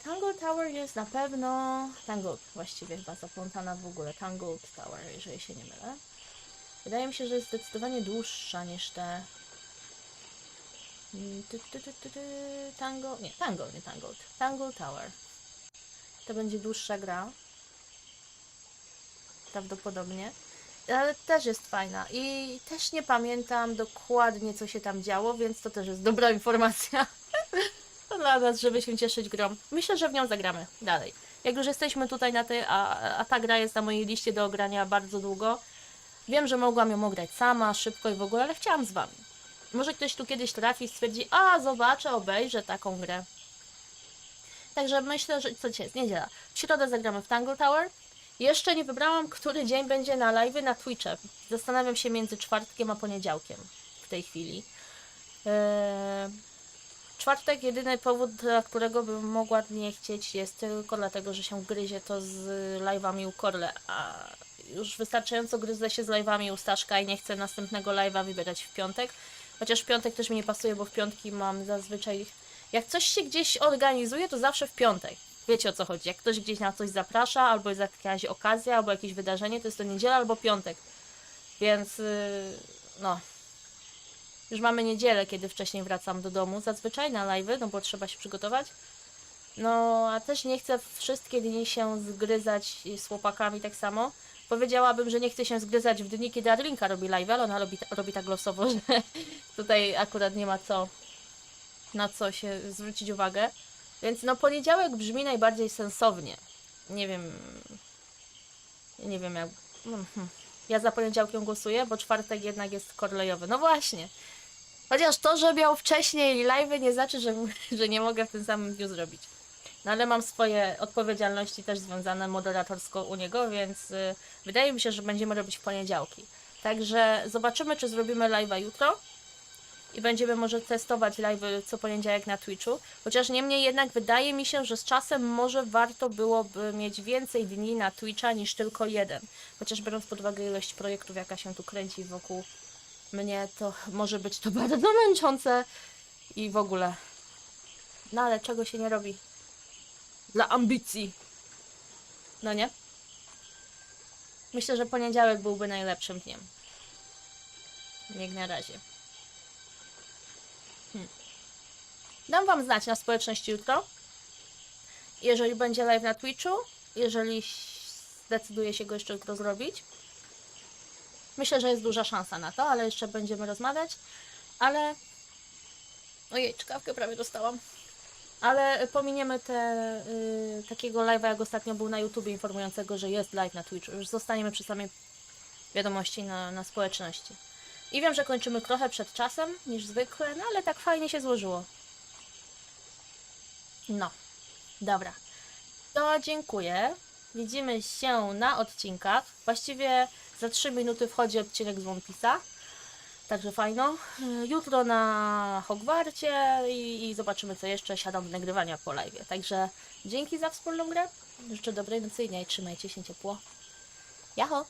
Tangle Tower jest na pewno... Tangle, właściwie chyba zaplątana w ogóle. Tangle Tower, jeżeli się nie mylę. Wydaje mi się, że jest zdecydowanie dłuższa niż te... Tangle Tower. To będzie dłuższa gra. Prawdopodobnie. Ale też jest fajna. I też nie pamiętam dokładnie, co się tam działo, więc to też jest dobra informacja. Dla nas, żeby się cieszyć grą. Myślę, że w nią zagramy dalej. Jak już jesteśmy tutaj na tej, a ta gra jest na mojej liście do ogrania bardzo długo. Wiem, że mogłam ją ograć sama, szybko i w ogóle, ale chciałam z wami. Może ktoś tu kiedyś trafi i stwierdzi, zobaczę, obejrzę taką grę. Także myślę, że co dzisiaj jest? Niedziela. W środę zagramy w Tangle Tower. Jeszcze nie wybrałam, który dzień będzie na live'y na Twitche. Zastanawiam się między czwartkiem a poniedziałkiem w tej chwili. Czwartek, jedyny powód, dla którego bym mogła nie chcieć, jest tylko dlatego, że się gryzie to z live'ami u Korle, a już wystarczająco gryzę się z live'ami u Staszka i nie chcę następnego live'a wybierać w piątek. Chociaż w piątek też mi nie pasuje, bo w piątki mam zazwyczaj... Jak coś się gdzieś organizuje, to zawsze w piątek. Wiecie, o co chodzi. Jak ktoś gdzieś na coś zaprasza, albo jest jakaś okazja, albo jakieś wydarzenie, to jest to niedziela albo piątek. Więc no... Już mamy niedzielę, kiedy wcześniej wracam do domu, zazwyczaj na live'y, no bo trzeba się przygotować. No, a też nie chcę wszystkie dni się zgryzać z chłopakami tak samo. Powiedziałabym, że nie chcę się zgryzać w dni, kiedy Arlinka robi live, ale ona robi tak losowo, że tutaj akurat nie ma na co się zwrócić uwagę. Więc no poniedziałek brzmi najbardziej sensownie. Nie wiem jak... Ja za poniedziałkiem głosuję, bo czwartek jednak jest kolejowy. No właśnie. Chociaż to, że miał wcześniej live nie znaczy, że nie mogę w tym samym dniu zrobić. No ale mam swoje odpowiedzialności też związane moderatorsko u niego, więc wydaje mi się, że będziemy robić w poniedziałki. Także zobaczymy, czy zrobimy live'a jutro. I będziemy może testować live'y co poniedziałek na Twitchu. Chociaż niemniej jednak wydaje mi się, że z czasem może warto byłoby mieć więcej dni na Twitcha niż tylko jeden. Chociaż biorąc pod uwagę ilość projektów, jaka się tu kręci wokół mnie, to może być to bardzo męczące i w ogóle. No ale czego się nie robi? Dla ambicji. No nie? Myślę, że poniedziałek byłby najlepszym dniem. Jak na razie. Dam wam znać na społeczności jutro. Jeżeli będzie live na Twitchu. Jeżeli zdecyduje się go jeszcze jutro zrobić. Myślę, że jest duża szansa na to, ale jeszcze będziemy rozmawiać. Ale... Ojej, czkawkę prawie dostałam. Ale pominiemy takiego live'a, jak ostatnio był na YouTube informującego, że jest live na Twitchu. Już zostaniemy przy samej wiadomości na społeczności. I wiem, że kończymy trochę przed czasem niż zwykle, no ale tak fajnie się złożyło. No, dobra. To dziękuję. Widzimy się na odcinkach. Właściwie za 3 minuty wchodzi odcinek z One Piece'a. Także fajno. Jutro na Hogwarcie i zobaczymy co jeszcze. Siadam do nagrywania po live. Także dzięki za wspólną grę. Życzę dobrej nocy i trzymajcie się ciepło. Jaho!